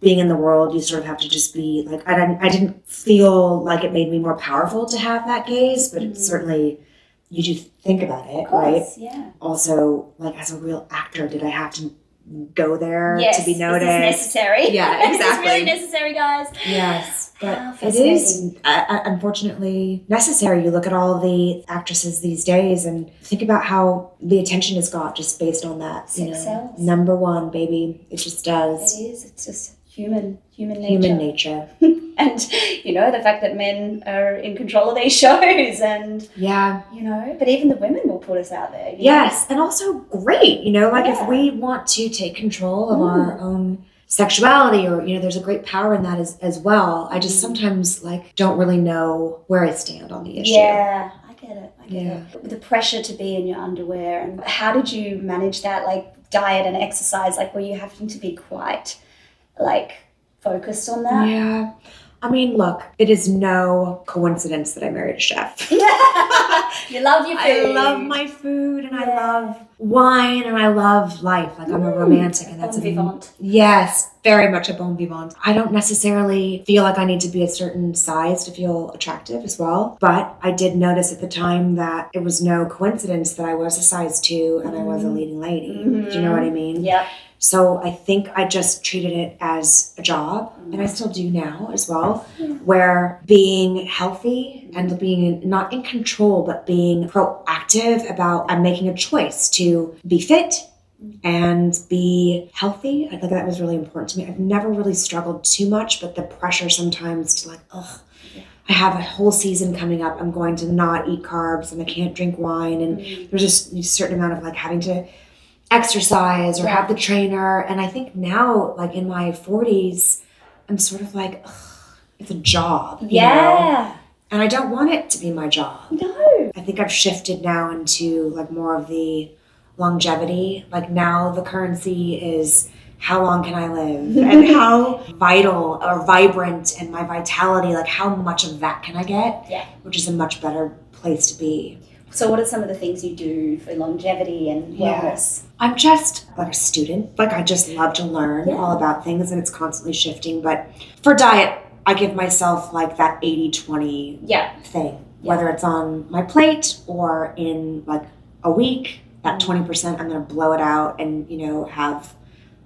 being in the world, you sort of have to just be like. I didn't feel like it made me more powerful to have that gaze, but it certainly you do think about it, right? Yeah. Also, like as a real actor, did I have to go there to be noticed? Is this necessary? Yeah, exactly. It's really necessary, guys. Yes, but it is unfortunately necessary. You look at all the actresses these days and think about how the attention has got just based on that. Sex sells. Number one, baby. It just does. It is. It's just human nature. Human nature. And, the fact that men are in control of these shows and, but even the women will put us out there. Yes, and also great, if we want to take control of our own sexuality or, there's a great power in that as well. I just sometimes, don't really know where I stand on the issue. Yeah, I get it. The pressure to be in your underwear, and how did you manage that, diet and exercise? Were you having to be quite, focused on that? Yeah. I mean, look, it is no coincidence that I married a chef. You love your food. I love my food and I love wine and I love life. I'm a romantic and that's bon vivant. Yes, very much a bon vivant. I don't necessarily feel like I need to be a certain size to feel attractive as well. But I did notice at the time that it was no coincidence that I was a size 2 and I was a leading lady. Do you know what I mean? Yep. So I think I just treated it as a job, and I still do now as well, where being healthy and being not in control, but being proactive about I'm making a choice to be fit and be healthy. I think that was really important to me. I've never really struggled too much, but the pressure sometimes to I have a whole season coming up. I'm going to not eat carbs and I can't drink wine. And there's just a certain amount of having to exercise or have the trainer. And I think now, in my 40s, I'm sort of it's a job. You know? And I don't want it to be my job. No. I think I've shifted now into more of the longevity. Now the currency is how long can I live and how vital or vibrant and my vitality, how much of that can I get? Yeah. Which is a much better place to be. So what are some of the things you do for longevity and wellness? I'm just a student. I just love to learn all about things and it's constantly shifting. But for diet, I give myself that 80-20 thing. Whether it's on my plate or in a week, that 20%, I'm going to blow it out and, have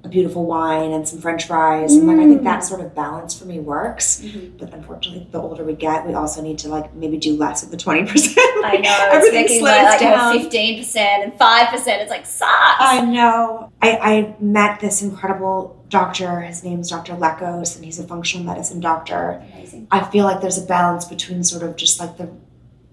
a beautiful wine and some French fries. And like, I think that sort of balance for me works. But unfortunately, the older we get, we also need to like maybe do less of the 20%. I know. Everything it's slows like down. 15% and 5%. It's like, sucks. I know. I met this incredible doctor. His name's Dr. Lekos, and he's a functional medicine doctor. Amazing. I feel like there's a balance between sort of just like the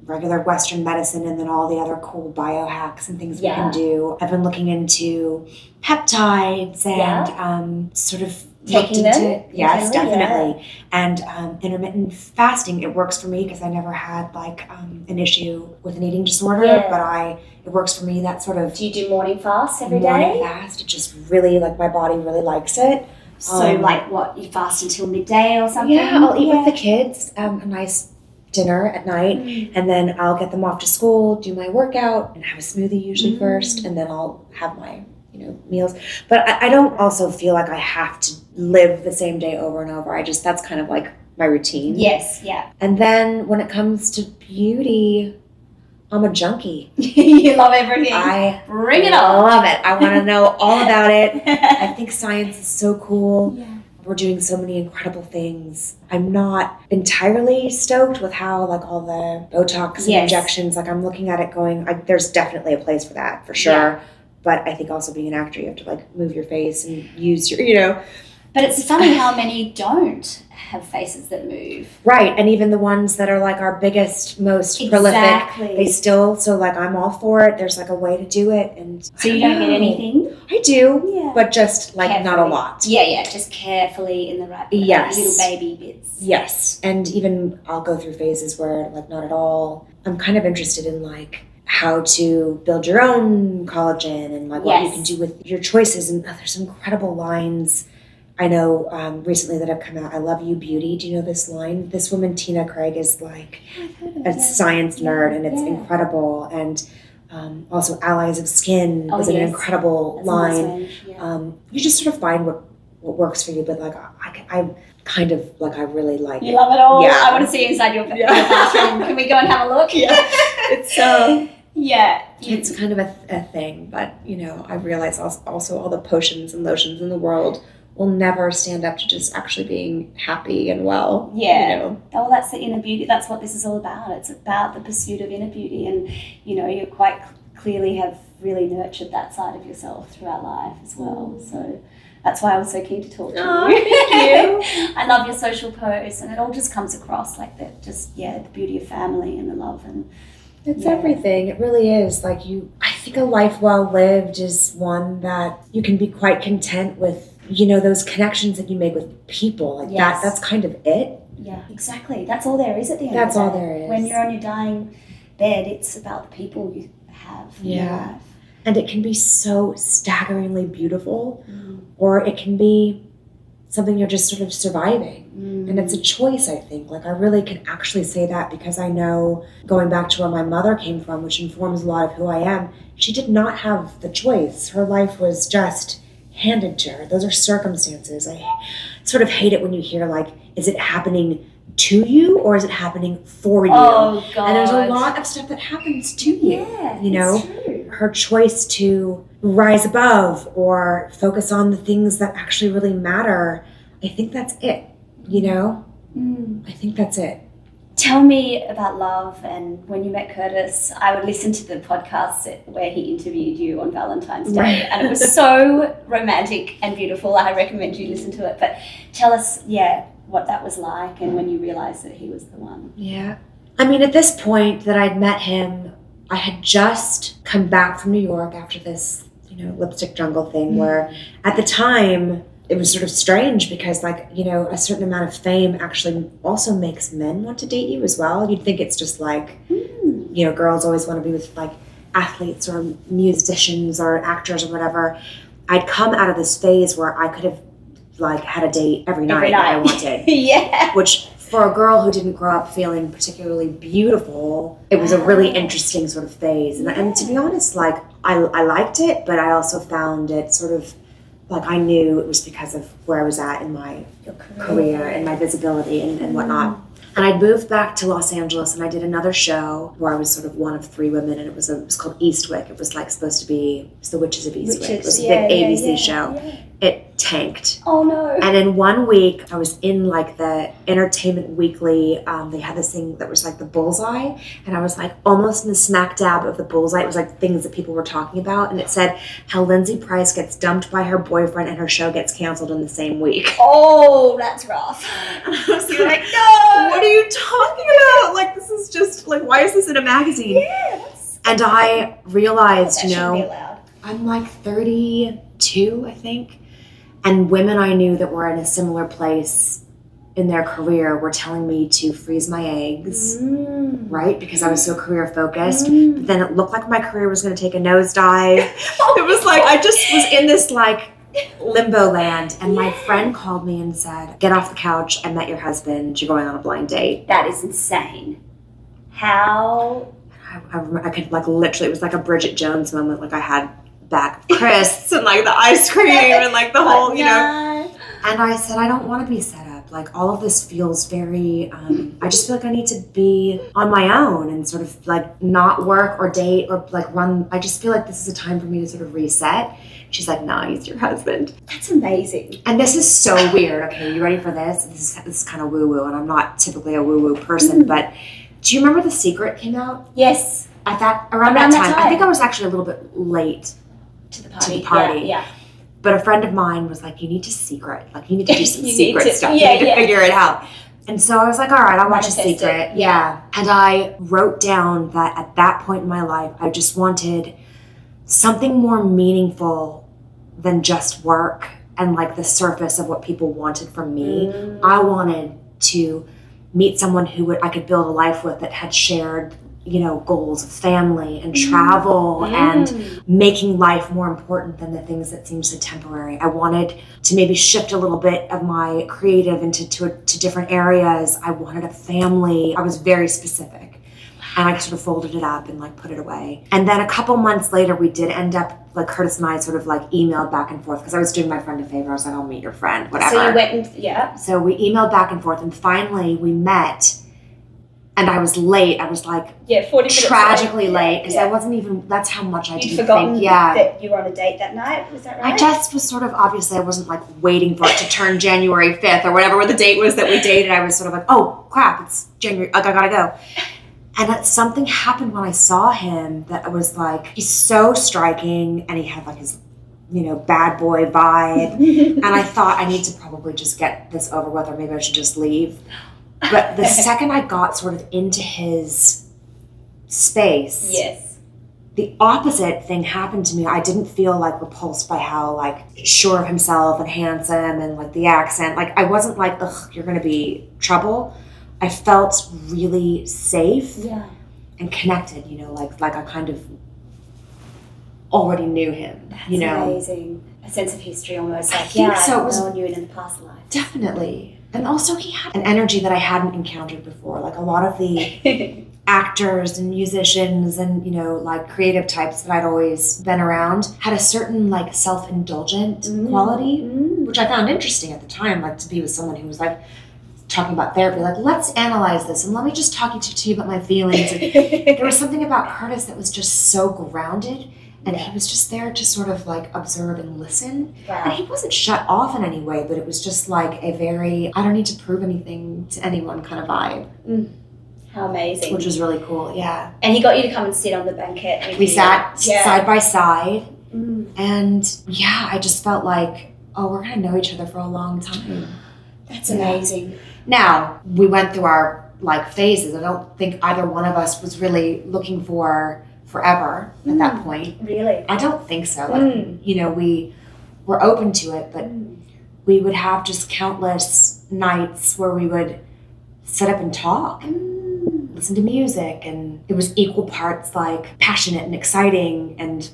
regular Western medicine and then all the other cool biohacks and things we can do. I've been looking into peptides and sort of Taking looked them? into yes, Definitely, definitely. And intermittent fasting, it works for me because I never had like an issue with an eating disorder, but it works for me. That sort of Do you do morning fasts every day? morning fast. It just really like my body really likes it. So like what, you fast until midday or something? Yeah, I'll eat with the kids, a nice dinner at night, and then I'll get them off to school, do my workout, and have a smoothie usually first, and then I'll have my meals. But I don't also feel like I have to live the same day over and over. That's kind of like my routine. Yes, yeah. And then when it comes to beauty, I'm a junkie. You love everything. Bring it on. I love it. I want to know all about it. I think science is so cool. Yeah. We're doing so many incredible things. I'm not entirely stoked with how like all the Botox and injections, like I'm looking at it going, there's definitely a place for that for sure. Yeah. But I think also being an actor, you have to like move your face and use your, But it's funny how many don't have faces that move. Right, and even the ones that are like our biggest, most prolific, they still, so like I'm all for it. There's like a way to do it. And so you don't get anything? I do, but just like carefully. not a lot. Yeah, just carefully in the right little baby bits. Yes, and even I'll go through phases where like not at all. I'm kind of interested in like how to build your own collagen and like what you can do with your choices. And there's some incredible lines I know recently that have come out. I Love You Beauty. Do you know this line? This woman, Tina Craig, is like a science nerd, and it's incredible. And also Allies of Skin is an incredible line. You just sort of find what works for you, but like I kind of like I really like You love it all. Yeah. I want to see inside your bathroom. Can we go and have a look? Yeah. It's it's kind of a thing, but I realize also all the potions and lotions in the world will never stand up to just actually being happy and well. Yeah. Well, that's the inner beauty. That's what this is all about. It's about the pursuit of inner beauty, and you quite clearly have really nurtured that side of yourself throughout life as well. So that's why I was so keen to talk to you. Thank you. I love your social posts, and it all just comes across like that. Just the beauty of family and the love and. It's everything. It really is. Like I think a life well lived is one that you can be quite content with, those connections that you make with people. Like that's kind of it. Yeah, exactly. That's all there is at the end That's of the all day. there is. When you're on your dying bed, it's about the people you have in your life. And it can be so staggeringly beautiful, or it can be something you're just sort of surviving. And it's a choice, I think. Like I really can actually say that because I know, going back to where my mother came from, which informs a lot of who I am, she did not have the choice. Her life was just handed to her. Those are circumstances. I sort of hate it when you hear like, is it happening to you or is it happening for you? Oh, God. And there's a lot of stuff that happens to you. It's true. Her choice to rise above or focus on the things that actually really matter, I think that's it. I think that's it. Tell me about love, and when you met Curtis, I would listen to the podcast where he interviewed you on Valentine's Day, and it was so romantic and beautiful. I recommend you listen to it, but tell us, what that was like and when you realized that he was the one. Yeah. I mean, at this point that I'd met him, I had just come back from New York after this, lipstick jungle thing where at the time, it was sort of strange because a certain amount of fame actually also makes men want to date you as well. You'd think it's just like, girls always want to be with like athletes or musicians or actors or whatever. I'd come out of this phase where I could have like had a date every night that I wanted. Which for a girl who didn't grow up feeling particularly beautiful, it was a really interesting sort of phase. And to be honest, like I liked it, but I also found it sort of like I knew it was because of where I was at in my career and my visibility and whatnot. And I moved back to Los Angeles and I did another show where I was sort of one of three women, and it was called Eastwick. It was like supposed to be The Witches of Eastwick. It was a big ABC show. It tanked. Oh no. And in 1 week, I was in like the Entertainment Weekly. They had this thing that was like the bullseye. And I was like almost in the smack dab of the bullseye. It was like things that people were talking about. And it said how Lindsay Price gets dumped by her boyfriend and her show gets canceled in the same week. Oh, that's rough. And I was Like, no. what are you talking about? Like, this is just like, why is this in a magazine? Yeah. And I realized, That shouldn't be allowed. I'm like 32, I think. And women I knew that were in a similar place in their career were telling me to freeze my eggs, right? Because I was so career focused. But then it looked like my career was going to take a nosedive. It was like, I just was in this like limbo land. And my friend called me and said, get off the couch. I met your husband. You're going on a blind date. That is insane. How? I could like literally, it was like a Bridget Jones moment. Like I had back crisps and like the ice cream and like the whole, you know. And I said, I don't want to be set up. Like all of this feels very, I just feel like I need to be on my own and sort of like not work or date or like run. I just feel like this is a time for me to sort of reset. She's like, nah, he's your husband. That's amazing. And this is so weird. Okay, you ready for this? This is kind of woo-woo, and I'm not typically a woo-woo person, but do you remember The Secret came out? Yes. At that around that time. I think I was actually a little bit late to the party. Yeah. But a friend of mine was like, you need to secret. Like, you need to do some You secret need to- stuff. yeah, you need to figure it out. And so I was like, all right, I'll watch a Manifest it. secret. Yeah. And I wrote down that at that point in my life, I just wanted something more meaningful than just work and like the surface of what people wanted from me. I wanted to meet someone who I could build a life with that had shared, you know, goals of family and travel and making life more important than the things that seem so temporary. I wanted to maybe shift a little bit of my creative into to different areas. I wanted a family. I was very specific. And I sort of folded it up and like put it away. And then a couple months later, we did end up, like Curtis and I sort of like emailed back and forth because I was doing my friend a favor. I was like, I'll meet your friend, whatever. So you went and, So we emailed back and forth and finally we met. And I was late. I was like 40 minutes tragically late because I wasn't even, that's how much I You'd didn't forgotten think. Yeah. that you were on a date that night. Was that right? I just was sort of, obviously I wasn't like waiting for it to turn January 5th or whatever the date was that we dated. I was sort of like, oh crap, it's January, like I gotta go. And something happened when I saw him that was like, he's so striking and he had like his, you know, bad boy vibe. And I thought I need to probably just get this over with or maybe I should just leave. But the second I got sort of into his space, the opposite thing happened to me. I didn't feel like repulsed by how like sure of himself and handsome and like the accent. Like I wasn't like, ugh, you're gonna be trouble. I felt really safe and connected, you know, like I kind of already knew him. That's you know, amazing. A sense of history almost. Like, I think so. It was known you in the past life. Definitely. And also he had an energy that I hadn't encountered before. Like a lot of the actors and musicians and, you know, like creative types that I'd always been around had a certain like self-indulgent quality, which I found interesting at the time, like to be with someone who was like talking about therapy, like let's analyze this and let me just talk to you about my feelings. And there was something about Curtis that was just so grounded. And he was just there to sort of like observe and listen. Wow. And he wasn't shut off in any way, but it was just like a very, I don't need to prove anything to anyone kind of vibe. How amazing. Which was really cool, yeah. And he got you to come and sit on the banquet with We you. sat side by side. And yeah, I just felt like, oh, we're going to know each other for a long time. That's amazing. Now, we went through our like phases. I don't think either one of us was really looking for forever at that point. Really? I don't think so. Like, you know, we were open to it, but we would have just countless nights where we would sit up and talk and listen to music. And it was equal parts like passionate and exciting and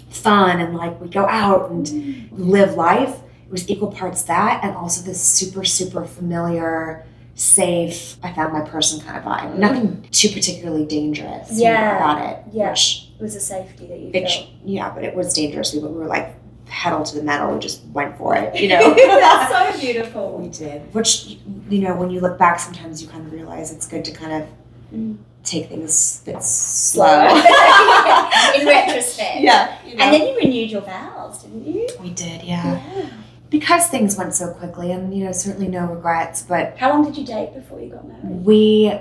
fun. And like we'd go out and live life. It was equal parts that and also this super, super familiar, safe, I found my person kind of vibe. Nothing too particularly dangerous about it. Yeah. Which, it was a safety that you felt. Yeah, but it was dangerous. We were like pedal to the metal. We just went for it, you know? That's so beautiful. We did. Which, you know, when you look back, sometimes you kind of realize it's good to kind of take things a bit slow. In retrospect. Yeah. You know? And then you renewed your vows, didn't you? We did, yeah. because things went so quickly, and certainly no regrets, but How long did you date before you got married? we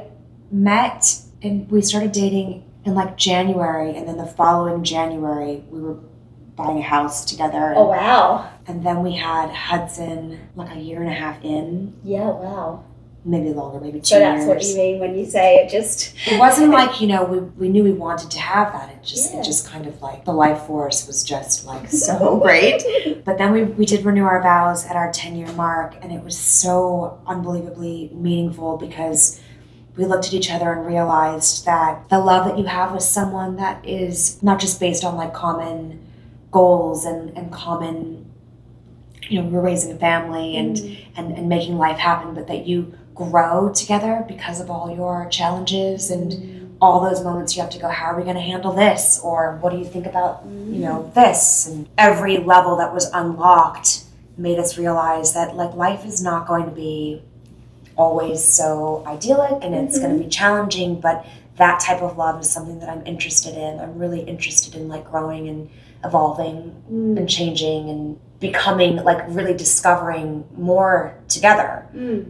met and we started dating in like January, and then the following January we were buying a house together. Oh, wow. And then we had Hudson like a year and a half in, Yeah, wow. maybe longer, maybe 2 So years. that's what you mean when you say it just... It wasn't like, we knew we wanted to have that. It Yeah. just kind of like, the life force was just like so great. But then we did renew our vows at our 10-year mark, and it was so unbelievably meaningful because we looked at each other and realized that the love that you have with someone that is not just based on like common goals and common, we're raising a family and making life happen, but that you grow together because of all your challenges and all those moments you have to go, how are we going to handle this? Or what do you think about, this? And every level that was unlocked made us realize that like life is not going to be always so idyllic, and it's going to be challenging, but that type of love is something that I'm interested in. I'm really interested in like growing and evolving and changing and becoming, like really discovering more together.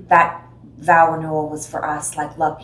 That vow renewal was for us like, look,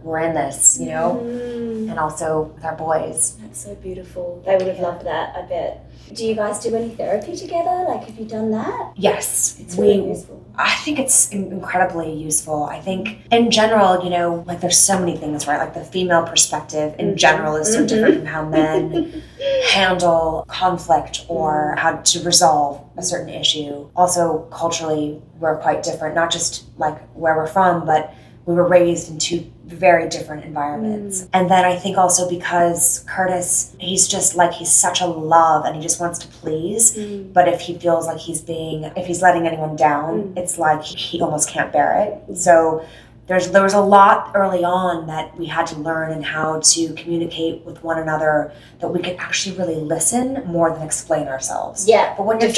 we're in this, and also with our boys. That's so beautiful. They would have loved that, I bet. Do you guys do any therapy together? Like, have you done that? Yes. It's really useful. I think it's incredibly useful. I think in general, like there's so many things, right? Like the female perspective in general is so different from how men handle conflict or how to resolve a certain issue. Also, culturally, we're quite different, not just like where we're from, but we were raised in two very different environments. And then I think also because Curtis, he's such a love and he just wants to please. But if he feels like if he's letting anyone down, it's like he almost can't bear it. So there was a lot early on that we had to learn and how to communicate with one another, that we could actually really listen more than explain ourselves. Yeah. But when you're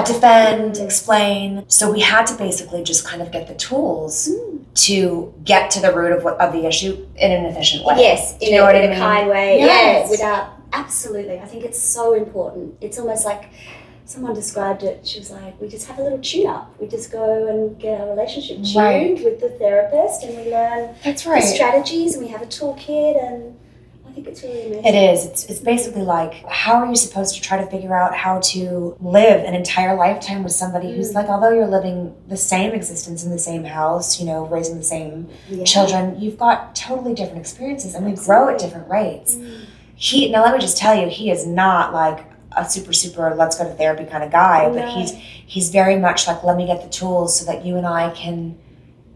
defend, explain. So we had to basically just kind of get the tools to get to the root of the issue in an efficient way. Yes, in a kind way. Yes. Yeah, absolutely. I think it's so important. It's almost like someone described it. She was like, we just have a little tune-up. We just go and get our relationship tuned with the therapist, and we learn the strategies, and we have a toolkit, and I think it's really amazing. It is. It's basically like, how are you supposed to try to figure out how to live an entire lifetime with somebody who's like, although you're living the same existence in the same house, raising the same children, you've got totally different experiences, and we grow at different rates. Now let me just tell you, he is not like a super let's go to therapy kind of guy, but he's very much like, let me get the tools so that you and I can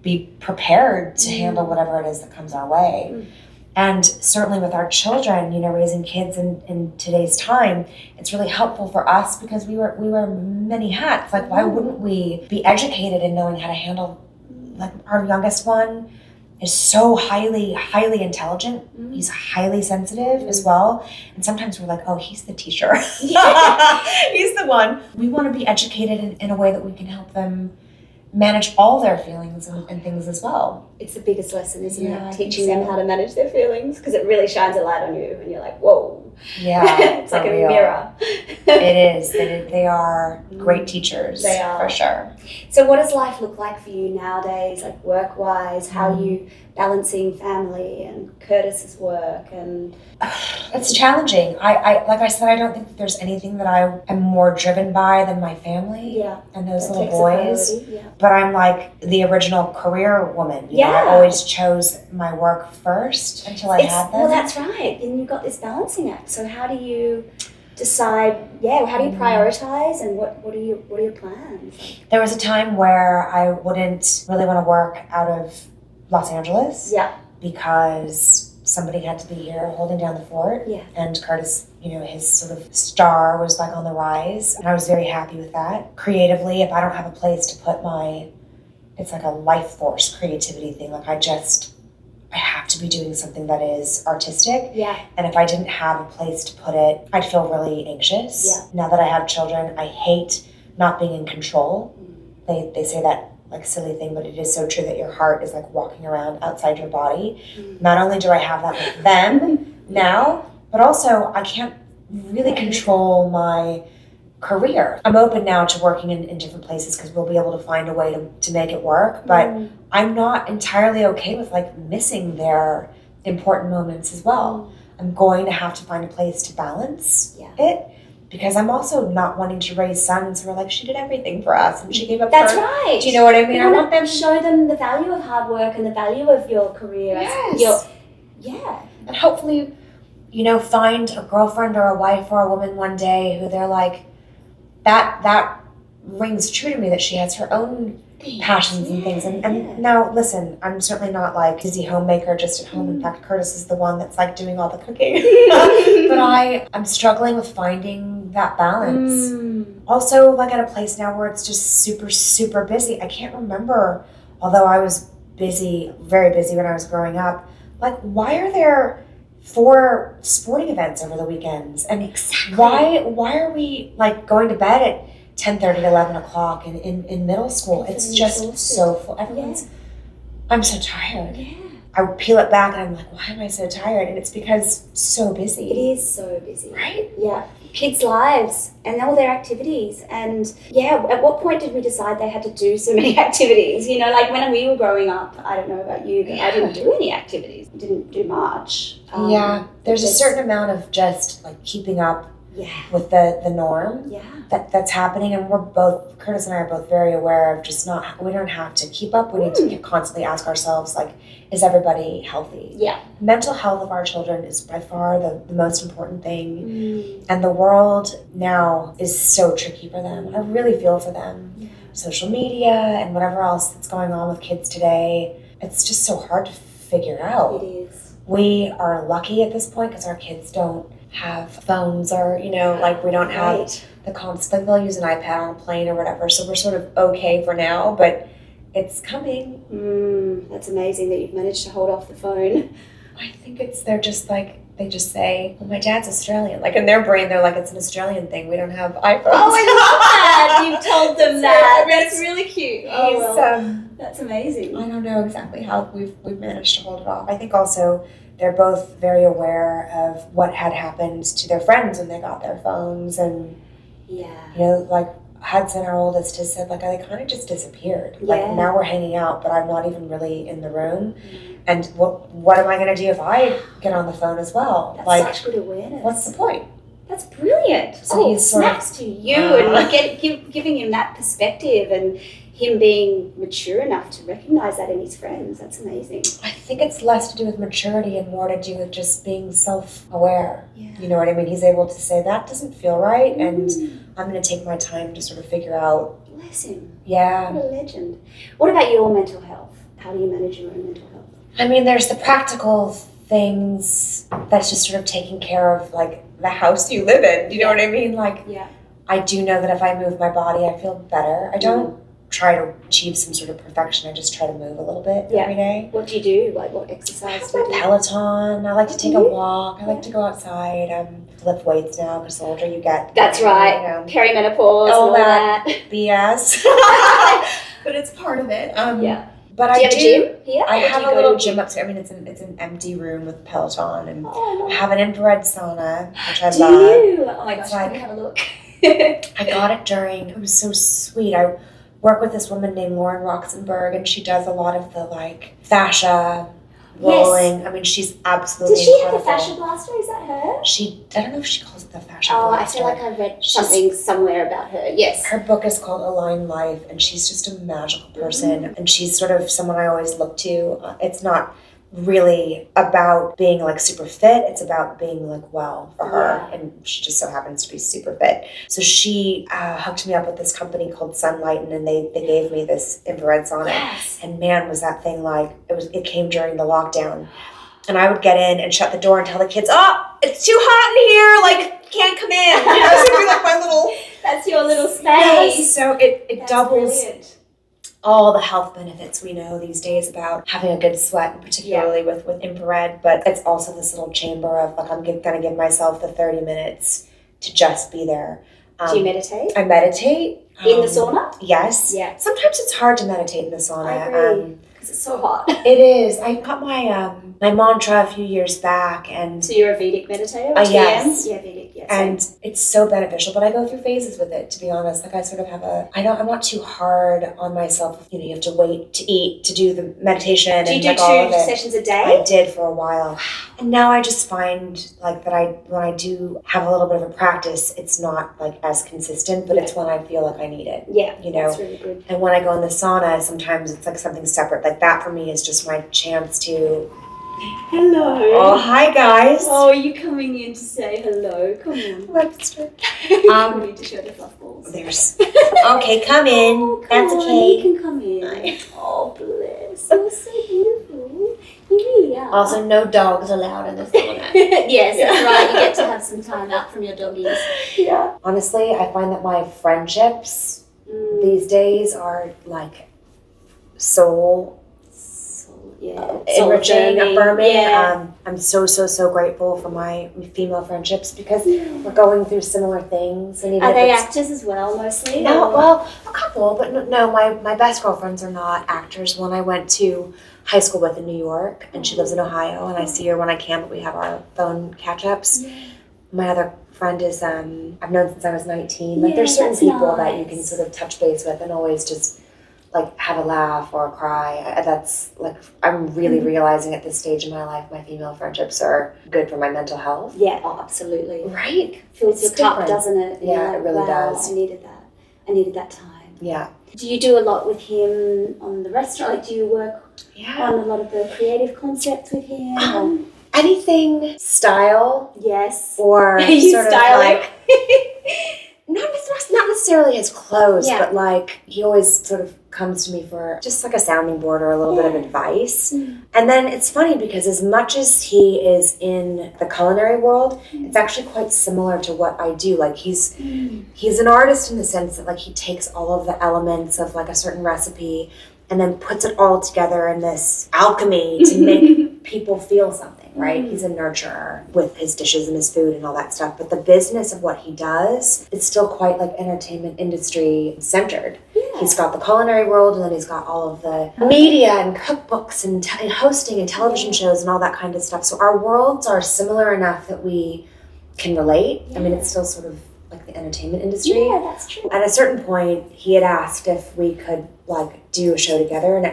be prepared to handle whatever it is that comes our way. And certainly with our children, raising kids in today's time, it's really helpful for us because we wear many hats. Like, why wouldn't we be educated in knowing how to handle, like our youngest one is so highly intelligent. He's highly sensitive as well. And sometimes we're like, oh, he's the teacher. He's the one. We want to be educated in a way that we can help them manage all their feelings and things as well. It's the biggest lesson, isn't it? Teaching them how to manage their feelings, because it really shines a light on you and you're like, whoa. Yeah. It's like a mirror. It is. They are great teachers. They are. For sure. So what does life look like for you nowadays, like work-wise? How are you balancing family and Curtis's work? And it's challenging. I like I said, I don't think that there's anything that I am more driven by than my family and those little boys. But I'm like the original career woman. I always chose my work first until I had them. Well, that's right. And you've got this balancing act. So how do you decide, how do you prioritize, and what are your plans? There was a time where I wouldn't really want to work out of Los Angeles because somebody had to be here holding down the fort. And Curtis, his sort of star was like on the rise, and I was very happy with that. Creatively, if I don't have a place to put it's like a life force creativity thing. Like I have to be doing something that is artistic. And if I didn't have a place to put it, I'd feel really anxious. Now that I have children, I hate not being in control. They say that like silly thing, but it is so true that your heart is like walking around outside your body. Not only do I have that with them now, but also I can't really control my career. I'm open now to working in different places because we'll be able to find a way to make it work, but I'm not entirely okay with like missing their important moments as well. I'm going to have to find a place to balance it, because I'm also not wanting to raise sons who are like, she did everything for us and she gave up. That's right. Do you know what I mean? I want them to show them the value of hard work and the value of your career. Yes. And hopefully, you know, find a girlfriend or a wife or a woman one day who they're like, that rings true to me, that she has her own passions and things. And now, listen, I'm certainly not like busy homemaker just at home. In fact, Curtis is the one that's like doing all the cooking. But I'm struggling with finding that balance. Also, like at a place now where it's just super, super busy. I can't remember, although I was busy, very busy when I was growing up, like why are there 4 sporting events over the weekends? And why are we like going to bed at 10:30 to 11 o'clock in middle school? It's just so full. Everyone's, I'm so tired. I peel it back and I'm like, why am I so tired? And it's because so busy. It is so busy. Right? Yeah. Kids' lives and all their activities. And at what point did we decide they had to do so many activities? You know, like when we were growing up, I don't know about you, but I didn't do any activities. I didn't do much. There's a certain amount of just like keeping up with the norm that's happening, and Curtis and I are both very aware of just we don't have to keep up. We need to constantly ask ourselves, like, is everybody healthy? Mental health of our children is by far the most important thing, and the world now is so tricky for them. I really feel for them. Social media and whatever else that's going on with kids today, it's just so hard to figure out. It is. We are lucky at this point because our kids don't have phones, or you know, like we don't have the constant, they'll use an iPad on a plane or whatever, so we're sort of okay for now, but it's coming. That's amazing that you've managed to hold off the phone. I think they're just like, they just say, well, my dad's Australian, like in their brain they're like, it's an Australian thing, we don't have iPhones. Oh, I love that. You've told them that. That's really cute. That's amazing. I don't know exactly how we've managed to hold it off. I think also they're both very aware of what had happened to their friends when they got their phones, and you know, like Hudson, our oldest, has said like they kind of just disappeared. Like now we're hanging out, but I'm not even really in the room. And what am I going to do if I get on the phone as well? That's like, such good awareness. What's the point? That's brilliant. So he's snaps to you and giving him that perspective, and him being mature enough to recognize that in his friends. That's amazing. I think it's less to do with maturity and more to do with just being self-aware. You know what I mean? He's able to say, that doesn't feel right, and I'm going to take my time to sort of figure out. Bless him. Yeah. What a legend. What about your mental health? How do you manage your own mental health? I mean, there's the practical things that's just sort of taking care of, like, the house you live in. Do you know what I mean? Like, I do know that if I move my body, I feel better. I don't try to achieve some sort of perfection. I just try to move a little bit every day. What do you do? Like, what exercise do you do? Peloton. I like to take a walk. I like to go outside. Lift weights now because the older you get. That's right. You know, perimenopause and all that. BS. But it's part of it. But do you have a gym here? I have a little gym upstairs. I mean, it's an empty room with Peloton, and I have an infrared sauna, which I love. Do you? Oh my gosh, like, let me have a look. I got it it was so sweet. I work with this woman named Lauren Roxenberg, and she does a lot of the like fascia rolling. Yes. I mean, she's absolutely Does she incredible. have the fascia blaster? Is that her? I don't know if she calls it the fascia blaster. blaster. I feel like I read something somewhere about her. Yes. Her book is called Align Life, and she's just a magical person. And she's sort of someone I always look to. It's not really about being like super fit, it's about being like well for her, and she just so happens to be super fit. So she hooked me up with this company called Sunlight, and they gave me this infrared sauna. And man, was that thing like, it came during the lockdown, and I would get in and shut the door and tell the kids, oh, it's too hot in here, like can't come in. You know, so it'd be like my little, that's your little space. Yes, so it doubles brilliant. All the health benefits we know these days about having a good sweat, particularly with infrared, but it's also this little chamber of like, I'm going to give myself the 30 minutes to just be there. Do you meditate? I meditate. In the sauna? Yes. Yeah. Sometimes it's hard to meditate in the sauna. I agree, because it's so hot. It is. I got my my mantra a few years back. And So you're a Vedic meditator? yes. Yeah, Vedic, yes. And it's so beneficial, but I go through phases with it, to be honest. Like I sort of have I'm not too hard on myself. You know, you have to wait to eat, to do the meditation. Do you and do like all of 2 it. sessions a day? I did for a while. And now I just find like that when I do have a little bit of a practice, it's not like as consistent, but it's when I feel like I need it. Yeah, you know. that's really good. And when I go in the sauna, sometimes it's like something separate. Like that for me is just my chance to... Hello. Oh, hi guys. Oh, are you coming in to say hello? Come on. Webster. We need to show the fluff balls. There's... Okay, come in. Oh, come That's on, okay. You can come in. Oh, bless. You're so beautiful. You really are. Also, no dogs allowed in the sauna. Yes, that's right. You get to have some time out from your doggies. Yeah. Honestly, I find that my friendships these days are like soul enriching, affirming. Yeah. I'm so grateful for my female friendships because we're going through similar things. And even Are if they it's- actors as well, mostly? No, or- well, a couple, but no, my best girlfriends are not actors. One I went to high school with in New York, and she lives in Ohio, and I see her when I can, but we have our phone catch-ups. Yeah. My other friend is, I've known since I was 19. Like, Yeah, there's certain that's people that you nice. can sort of touch base with and always just, like, have a laugh or a cry. That's, like, I'm really realizing at this stage in my life, my female friendships are good for my mental health. Yeah, oh, absolutely. Right? Fills your It's cup, different. doesn't it? Yeah, You're it really wow, does. I needed that. I needed that time. Yeah. Do you do a lot with him on the restaurant? Like, do you work Yeah. on a lot of the creative concepts with him? Anything style Yes. or Are you sort of styling? like not necessarily his clothes, Yeah. but like he always sort of comes to me for just like a sounding board or a little bit of advice. And then it's funny because as much as he is in the culinary world, it's actually quite similar to what I do. Like he's an artist in the sense that like he takes all of the elements of like a certain recipe and then puts it all together in this alchemy to make people feel something, right? He's a nurturer with his dishes and his food and all that stuff. But the business of what he does, it's still quite like entertainment industry centered. Yeah. He's got the culinary world, and then he's got all of the media and cookbooks and hosting and television shows and all that kind of stuff. So our worlds are similar enough that we can relate. I mean, it's still sort of like the entertainment industry. Yeah, that's true. At a certain point, he had asked if we could like do a show together, and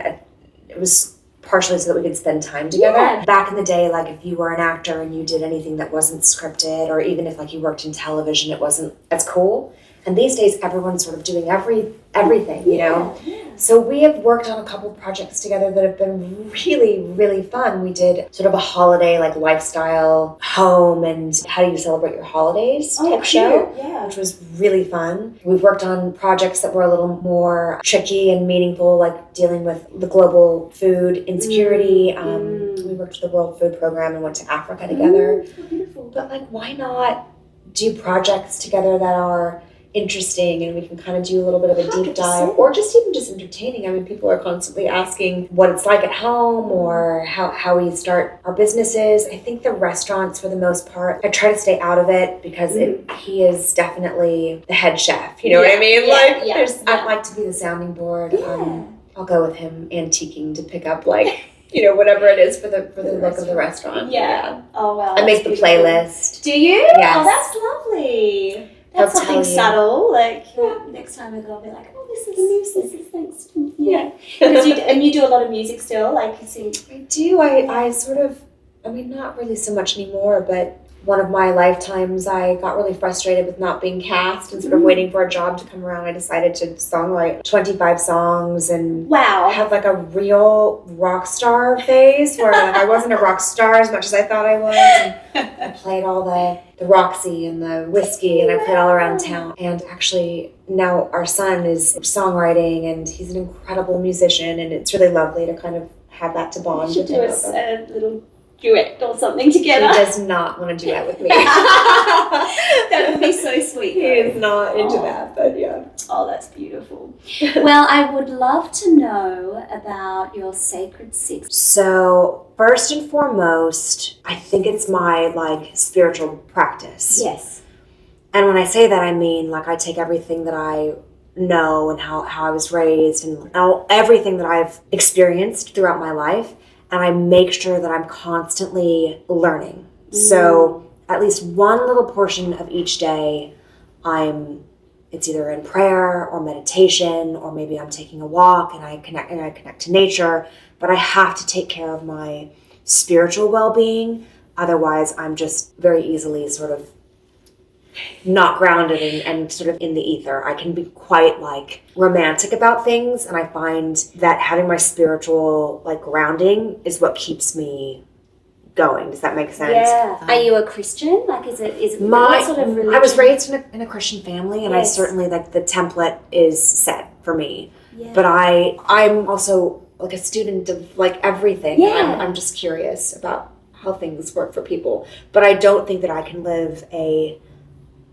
it was partially so that we could spend time together. Yeah. Back in the day, like if you were an actor and you did anything that wasn't scripted, or even if like you worked in television, it wasn't as cool. And these days, everyone's sort of doing everything, you know? Yeah. So we have worked on a couple projects together that have been really, really fun. We did sort of a holiday, like lifestyle, home, and how do you celebrate your holidays type show, Yeah. which was really fun. We've worked on projects that were a little more tricky and meaningful, like dealing with the global food insecurity. We worked with the World Food Program and went to Africa together. Beautiful. But like, why not do projects together that are interesting and we can kind of do a little bit of a deep 100%. dive, or just even just entertaining. I mean, people are constantly asking what it's like at home or how we start our businesses. I think the restaurants, for the most part, I try to stay out of it because he is definitely the head chef. You know what I mean? I'd like to be the sounding board. I'll go with him antiquing to pick up like whatever it is for the look of the restaurant. Yeah. Oh wow. I make the beautiful. playlist. Do you? Yes. Oh, that's lovely. That's He'll tell something you. subtle. Like next time I go, I'll be like, oh, this is thanks to because you do a lot of music still, like you sing. I do. I sort of, I mean, not really so much anymore, but one of my lifetimes I got really frustrated with not being cast and sort of waiting for a job to come around. I decided to songwrite 25 songs and Wow. have like a real rock star phase where like, I wasn't a rock star as much as I thought I was. And I played all the Roxy and the whiskey, and I played all around town. And actually now our son is songwriting, and he's an incredible musician, and it's really lovely to kind of have that to bond You should with do him a over. little duet or something He together. does not want to duet with me. That would be so sweet. He is not into that, but yeah. Oh, that's beautiful. Well, I would love to know about your Sacred Six. So first and foremost, I think it's my like spiritual practice. Yes. And when I say that, I mean like I take everything that I know and how I was raised and everything that I've experienced throughout my life, and I make sure that I'm constantly learning. So at least one little portion of each day, it's either in prayer or meditation, or maybe I'm taking a walk and I connect to nature, but I have to take care of my spiritual well-being. Otherwise, I'm just very easily sort of not grounded and sort of in the ether. I can be quite like romantic about things, and I find that having my spiritual like grounding is what keeps me going. Does that make sense? Yeah. Are you a Christian? Like, is it what sort of religion? I was raised in a Christian family, and Yes. I certainly like the template is set for me. Yeah. But I'm also like a student of like everything. Yeah. I'm just curious about how things work for people. But I don't think that I can live a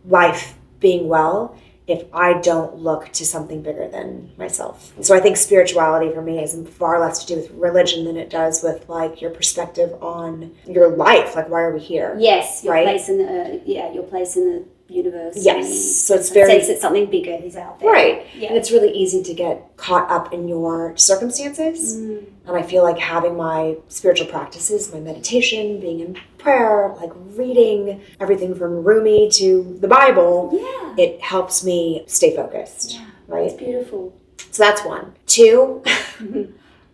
life being well if I don't look to something bigger than myself. So I think spirituality for me is far less to do with religion than it does with like your perspective on your life. Like, why are we here? Yes, your right? place in the universe. Yes. So it's a very sense that something bigger is out there. right. Yeah. And it's really easy to get caught up in your circumstances. And I feel like having my spiritual practices, my meditation, being in prayer, like reading everything from Rumi to the Bible, it helps me stay focused. Yeah. Right? It's beautiful. So that's one. Two,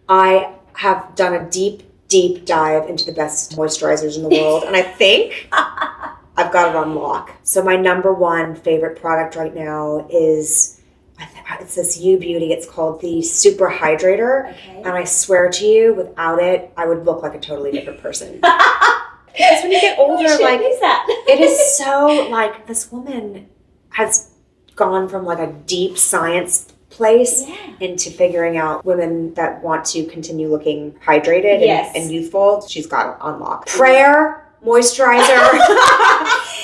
I have done a deep dive into the best moisturizers in the world. And I think I've got it on lock. So my number one favorite product right now is, it's this U Beauty. It's called the Super Hydrator. Okay. And I swear to you, without it, I would look like a totally different person. Because when you get older, like, is that? it is so, like, this woman has gone from, like, a deep science place into figuring out women that want to continue looking hydrated and youthful. She's got it on lock. Prayer, moisturizer.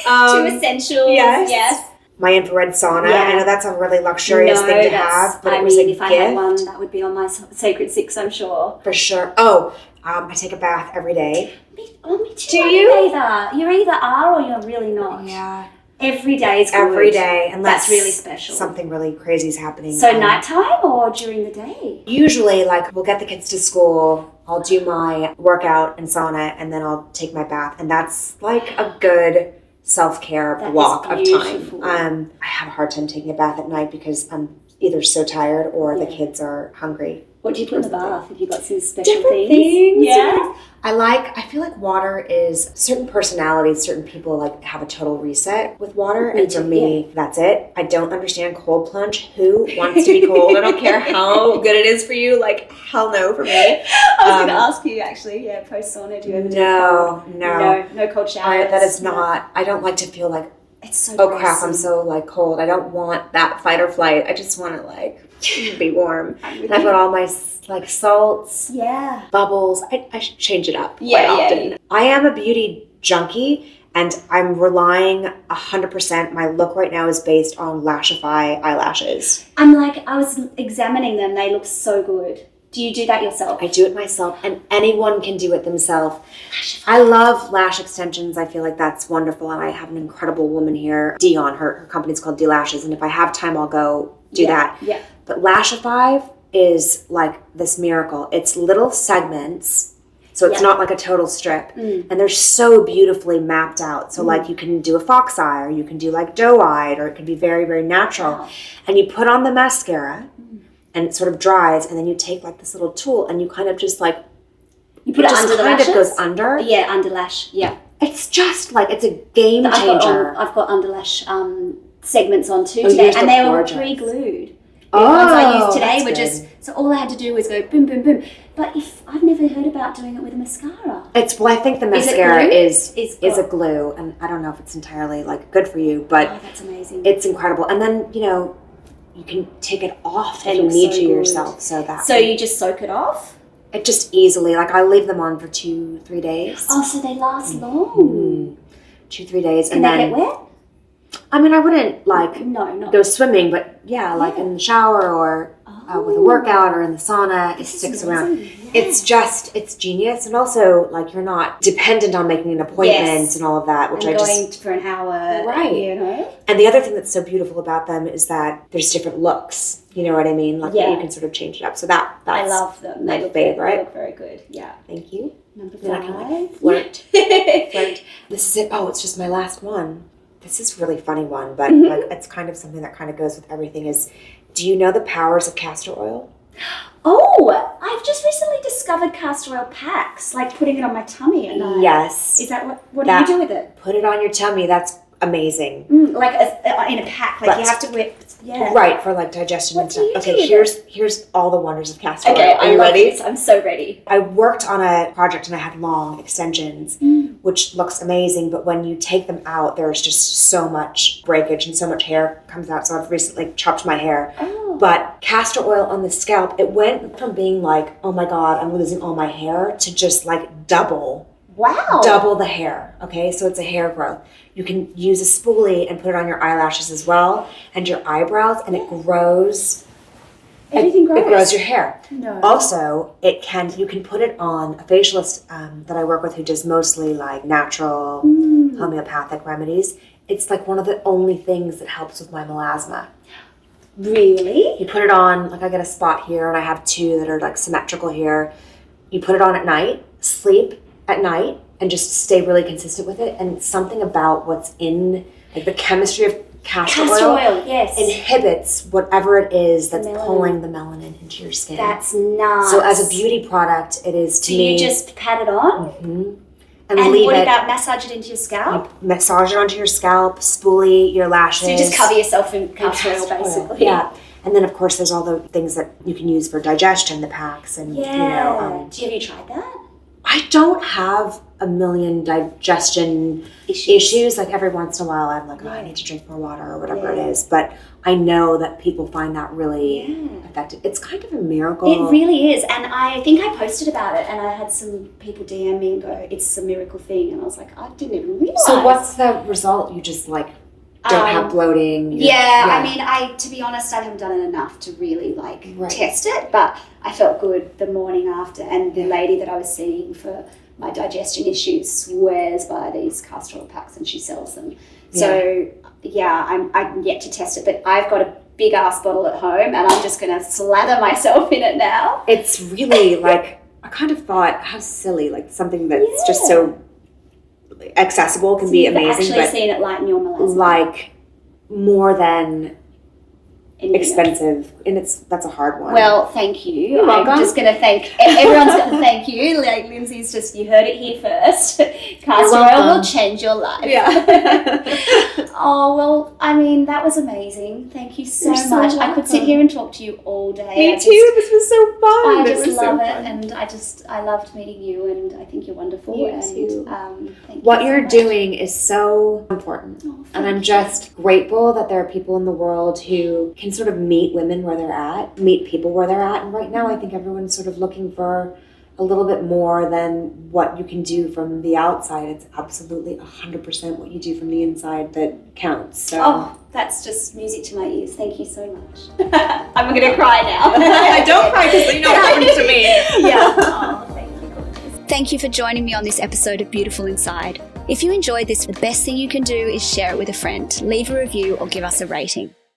Two essentials. Yes. My infrared sauna. Yeah. I know that's a really luxurious thing to have, but it was a if gift. I had one, that would be on my sacred six, I'm sure. For sure. Oh, I take a bath every day. Me too. Do you? You either are or you're really not. Yeah. Every day is good. Every day, unless that's really special. something really crazy is happening. So nighttime or during the day? Usually, like, we'll get the kids to school, I'll do my workout and sauna, and then I'll take my bath. And that's like a good self-care That block is of beautiful. time. I have a hard time taking a bath at night because I'm either so tired or the kids are hungry. What do you put in the bath? Have you got some special Different things? Yeah. I feel like water is, certain personalities, certain people like have a total reset with water. Me And for too, me, that's it. I don't understand cold plunge. Who wants to be cold? I don't care how good it is for you. Like, hell no for me. I was going to ask you actually, post sauna, do you ever do cold? No cold showers. That is not, I don't like to feel like, It's so oh crap, gross. I'm so like cold. I don't want that fight or flight. I just want to like be warm. And I've got all my like salts, bubbles. I should change it up quite often. I am a beauty junkie, and I'm relying 100%. My look right now is based on Lashify eyelashes. I was examining them. They look so good. Do you do that yourself? I do it myself, and anyone can do it themselves. I love lash extensions. I feel like that's wonderful, and I have an incredible woman here, Dion. Her company's called D-Lashes, and if I have time, I'll go do that. Yeah. But Lashify is like this miracle. It's little segments, so it's not like a total strip, and they're so beautifully mapped out. So like you can do a fox eye, or you can do like doe-eyed, or it can be very, very natural. Wow. And you put on the mascara, and it sort of dries, and then you take like this little tool, and you kind of just like, you put it under the lashes? It goes under. Yeah, under lash, yeah. It's just like, it's a game changer. I've got underlash segments on too Oh, today, yours and look they were gorgeous. pre-glued. Oh, the ones I used today that's were good. just, so all I had to do was go boom, boom, boom. But I've never heard about doing it with a mascara. I think the Is it mascara glue? is a glue, and I don't know if it's entirely like good for you, but that's amazing. it's incredible. And then, you can take it off if It you looks need so to good. yourself. So you just soak it off? It just easily, like I leave them on for 2-3 days. Oh, so they last long. 2-3 days. Can they get wet? I mean, I wouldn't like No, not go swimming, but like in the shower or with a workout or in the sauna, it sticks around. It's genius. And also, like, you're not dependent on making an appointment and all of that, which and going for an hour. Right. You know? And the other thing that's so beautiful about them is that there's different looks. You know what I mean? Like, that you can sort of change it up. So that's I love them. my favorite. They look very good. Yeah. Thank you. Number 5. Then I can, like, flirt. Flirt. This is it. Oh, it's just my last one. This is a really funny one, but like, it's kind of something that kind of goes with everything is, do you know the powers of castor oil? Oh, I've just recently discovered castor oil packs, like putting it on my tummy at night. Yes. Is that what do you do with it? Put it on your tummy. That's amazing. Like in a pack, like you have to whip. Yeah. Right, for like digestion and stuff. do you Okay, do here's all the wonders of castor oil. Okay, Are you ready? This. I'm so ready. I worked on a project and I had long extensions, which looks amazing, but when you take them out, there's just so much breakage and so much hair comes out. So I've recently chopped my hair. Oh. But castor oil on the scalp, it went from being like, oh my God, I'm losing all my hair, to just like double the hair. Okay, so it's a hair growth. You can use a spoolie and put it on your eyelashes as well and your eyebrows, and it grows. Everything grows. It grows your hair. No. Also, you can put it on a facialist that I work with who does mostly like natural homeopathic remedies. It's like one of the only things that helps with my melasma. Really? You put it on, like I get a spot here and I have 2 that are like symmetrical here. You put it on at night, sleep at night, and just stay really consistent with it. And something about what's in, like, the chemistry of castor oil yes, inhibits whatever it is that's melanin. pulling the melanin into your skin. That's nice. So as a beauty product, it is to me. Do you just pat it on? Mm-hmm. And leave what it. about massage it into your scalp? You massage it onto your scalp, spoolie your lashes. So you just cover yourself in castor oil, basically. Yeah. And then, of course, there's all the things that you can use for digestion, the packs, and Yeah. you know. Have you tried that? I don't have a million digestion issues. Like, every once in a while, I'm like, oh, I need to drink more water or whatever it is. But I know that people find that really effective. It's kind of a miracle. It really is. And I think I posted about it, and I had some people DM me and go, it's a miracle thing. And I was like, I didn't even realize. So what's the result? You just like don't have bloating? I mean, to be honest, I haven't done it enough to really test it, but I felt good the morning after. And the lady that I was seeing for my digestion issues swears by these castor oil packs, and she sells them. So I'm yet to test it, but I've got a big ass bottle at home, and I'm just going to slather myself in it now. It's really like, I kind of thought, how silly, like something that's just so accessible can be amazing, actually seeing it lighten your melasma. Like, more than expensive, and that's a hard one. Well, thank you. You're welcome. I'm just going to thank everyone's going to thank you. Like, Lindsay's just, you heard it here first. Castor oil will change your life. Yeah. Oh, well, I mean, that was amazing. Thank you so much. Welcome. I could sit here and talk to you all day. Me too. This was so fun. I just love it, and I loved meeting you, and I think you're wonderful. You too. Thank What you you're so much. doing is so important. And I'm just grateful that there are people in the world who can sort of meet women where they're at, meet people where they're at. And right now, I think everyone's sort of looking for a little bit more than what you can do from the outside. It's absolutely 100% what you do from the inside that counts. So. Oh, that's just music to my ears. Thank you so much. I'm going to cry now. I don't cry because you know what happens to me. Yeah. Oh, thank you, gorgeous. Thank you for joining me on this episode of Beautiful Inside. If you enjoyed this, the best thing you can do is share it with a friend, leave a review, or give us a rating.